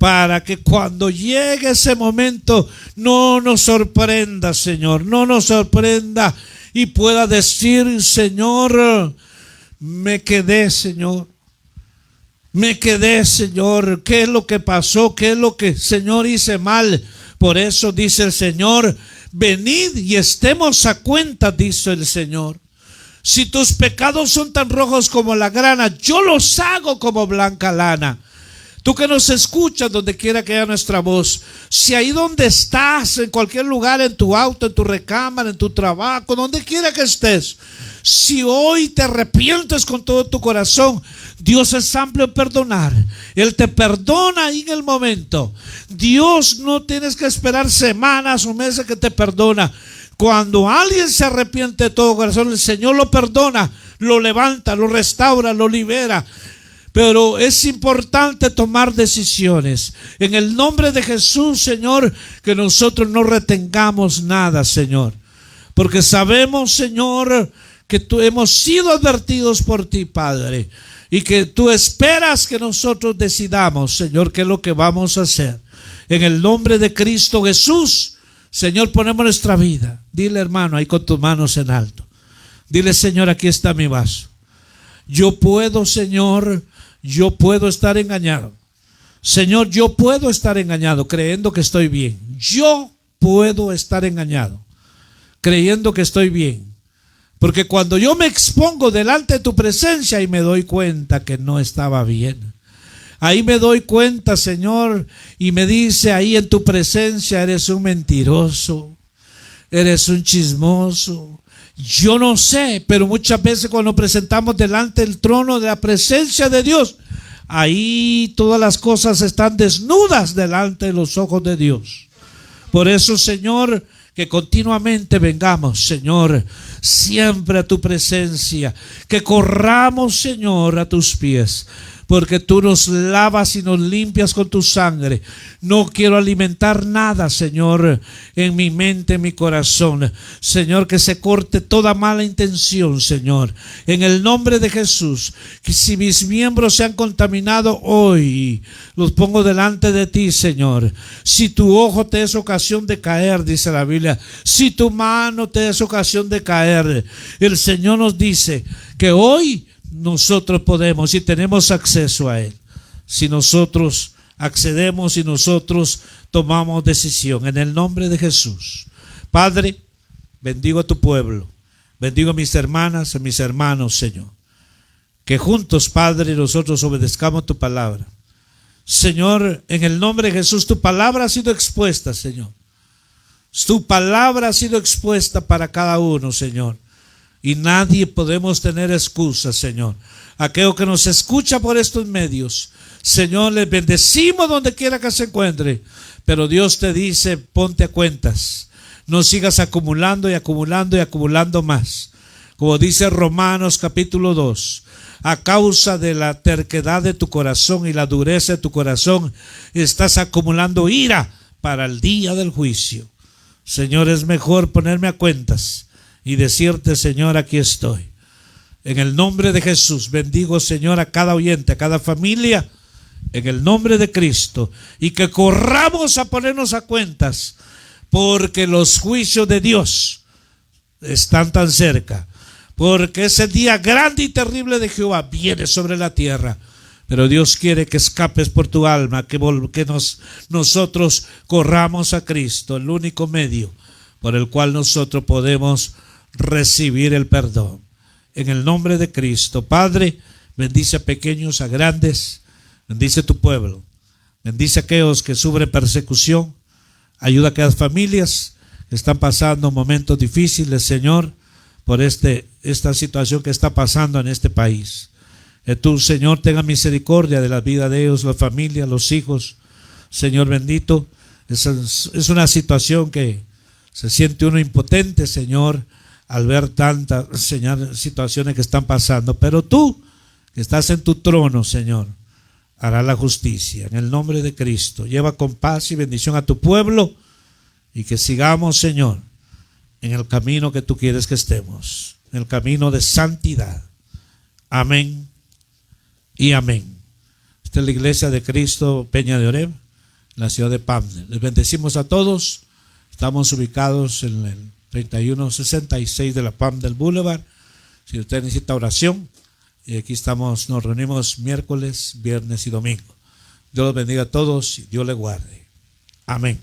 para que cuando llegue ese momento no nos sorprenda, Señor, no nos sorprenda y pueda decir, Señor, me quedé, Señor. Me quedé, Señor. ¿Qué es lo que pasó? ¿Qué es lo que, Señor, hice mal? Por eso dice el Señor, venid y estemos a cuenta, dice el Señor. Si tus pecados son tan rojos como la grana, yo los hago como blanca lana. Tú que nos escuchas donde quiera que haya nuestra voz, si ahí donde estás, en cualquier lugar, en tu auto, en tu recámara, en tu trabajo, donde quiera que estés, si hoy te arrepientes con todo tu corazón, Dios es amplio en perdonar. Él te perdona ahí en el momento. Dios no tienes que esperar semanas o meses que te perdona. Cuando alguien se arrepiente de todo corazón, el Señor lo perdona, lo levanta, lo restaura, lo libera. Pero es importante tomar decisiones. En el nombre de Jesús, Señor, que nosotros no retengamos nada, Señor. Porque sabemos, Señor, que tú hemos sido advertidos por ti, Padre. Y que tú esperas que nosotros decidamos, Señor, qué es lo que vamos a hacer. En el nombre de Cristo Jesús, Señor, ponemos nuestra vida. Dile, hermano, ahí con tus manos en alto. Dile, Señor, aquí está mi vaso. Yo puedo, Señor, yo puedo estar engañado. Señor, yo puedo estar engañado creyendo que estoy bien. Yo puedo estar engañado creyendo que estoy bien. Porque cuando yo me expongo delante de tu presencia y me doy cuenta que no estaba bien. Ahí me doy cuenta, Señor, y me dice ahí en tu presencia, eres un mentiroso, eres un chismoso. Yo no sé, pero muchas veces cuando presentamos delante del trono de la presencia de Dios, ahí todas las cosas están desnudas delante de los ojos de Dios. Por eso, Señor, que continuamente vengamos, Señor, siempre a tu presencia, que corramos, Señor, a tus pies. Porque tú nos lavas y nos limpias con tu sangre. No quiero alimentar nada, Señor, en mi mente, en mi corazón. Señor, que se corte toda mala intención, Señor. En el nombre de Jesús, que si mis miembros se han contaminado hoy, los pongo delante de ti, Señor. Si tu ojo te es ocasión de caer, dice la Biblia, si tu mano te es ocasión de caer, el Señor nos dice que hoy nosotros podemos y tenemos acceso a Él. Si nosotros accedemos y nosotros tomamos decisión en el nombre de Jesús. Padre, bendigo a tu pueblo, bendigo a mis hermanas, a mis hermanos, Señor. Que juntos, Padre, nosotros obedezcamos tu palabra. Señor, en el nombre de Jesús, tu palabra ha sido expuesta, Señor. Tu palabra ha sido expuesta para cada uno, Señor. Y nadie podemos tener excusas, Señor. Aquello que nos escucha por estos medios, Señor, les bendecimos donde quiera que se encuentre. Pero Dios te dice, ponte a cuentas. No sigas acumulando y acumulando y acumulando más. Como dice Romanos capítulo 2. A causa de la terquedad de tu corazón y la dureza de tu corazón, estás acumulando ira para el día del juicio. Señor, es mejor ponerme a cuentas y decirte, Señor, aquí estoy. En el nombre de Jesús, bendigo, Señor, a cada oyente, a cada familia, en el nombre de Cristo. Y que corramos a ponernos a cuentas, porque los juicios de Dios están tan cerca. Porque ese día grande y terrible de Jehová viene sobre la tierra. Pero Dios quiere que escapes por tu alma, que nosotros corramos a Cristo, el único medio por el cual nosotros podemos recibir el perdón. En el nombre de Cristo, Padre, bendice a pequeños, a grandes, bendice tu pueblo, bendice a aquellos que sufren persecución, ayuda a aquellas familias que están pasando momentos difíciles, Señor, por esta situación que está pasando en este país. Que tú, Señor, tenga misericordia de la vida de ellos, la familia, los hijos. Señor bendito, es una situación que se siente uno impotente, Señor, al ver tantas, Señor, situaciones que están pasando. Pero tú, que estás en tu trono, Señor, hará la justicia. En el nombre de Cristo, lleva con paz y bendición a tu pueblo y que sigamos, Señor, en el camino que tú quieres que estemos, en el camino de santidad. Amén y amén. Esta es la iglesia de Cristo Peña de Oreb. la ciudad de Pamdel. Les bendecimos a todos. Estamos ubicados en el 3166 de la Pamdel Boulevard. Si usted necesita oración, aquí estamos, nos reunimos miércoles, viernes y domingo. Dios los bendiga a todos y Dios les guarde. Amén.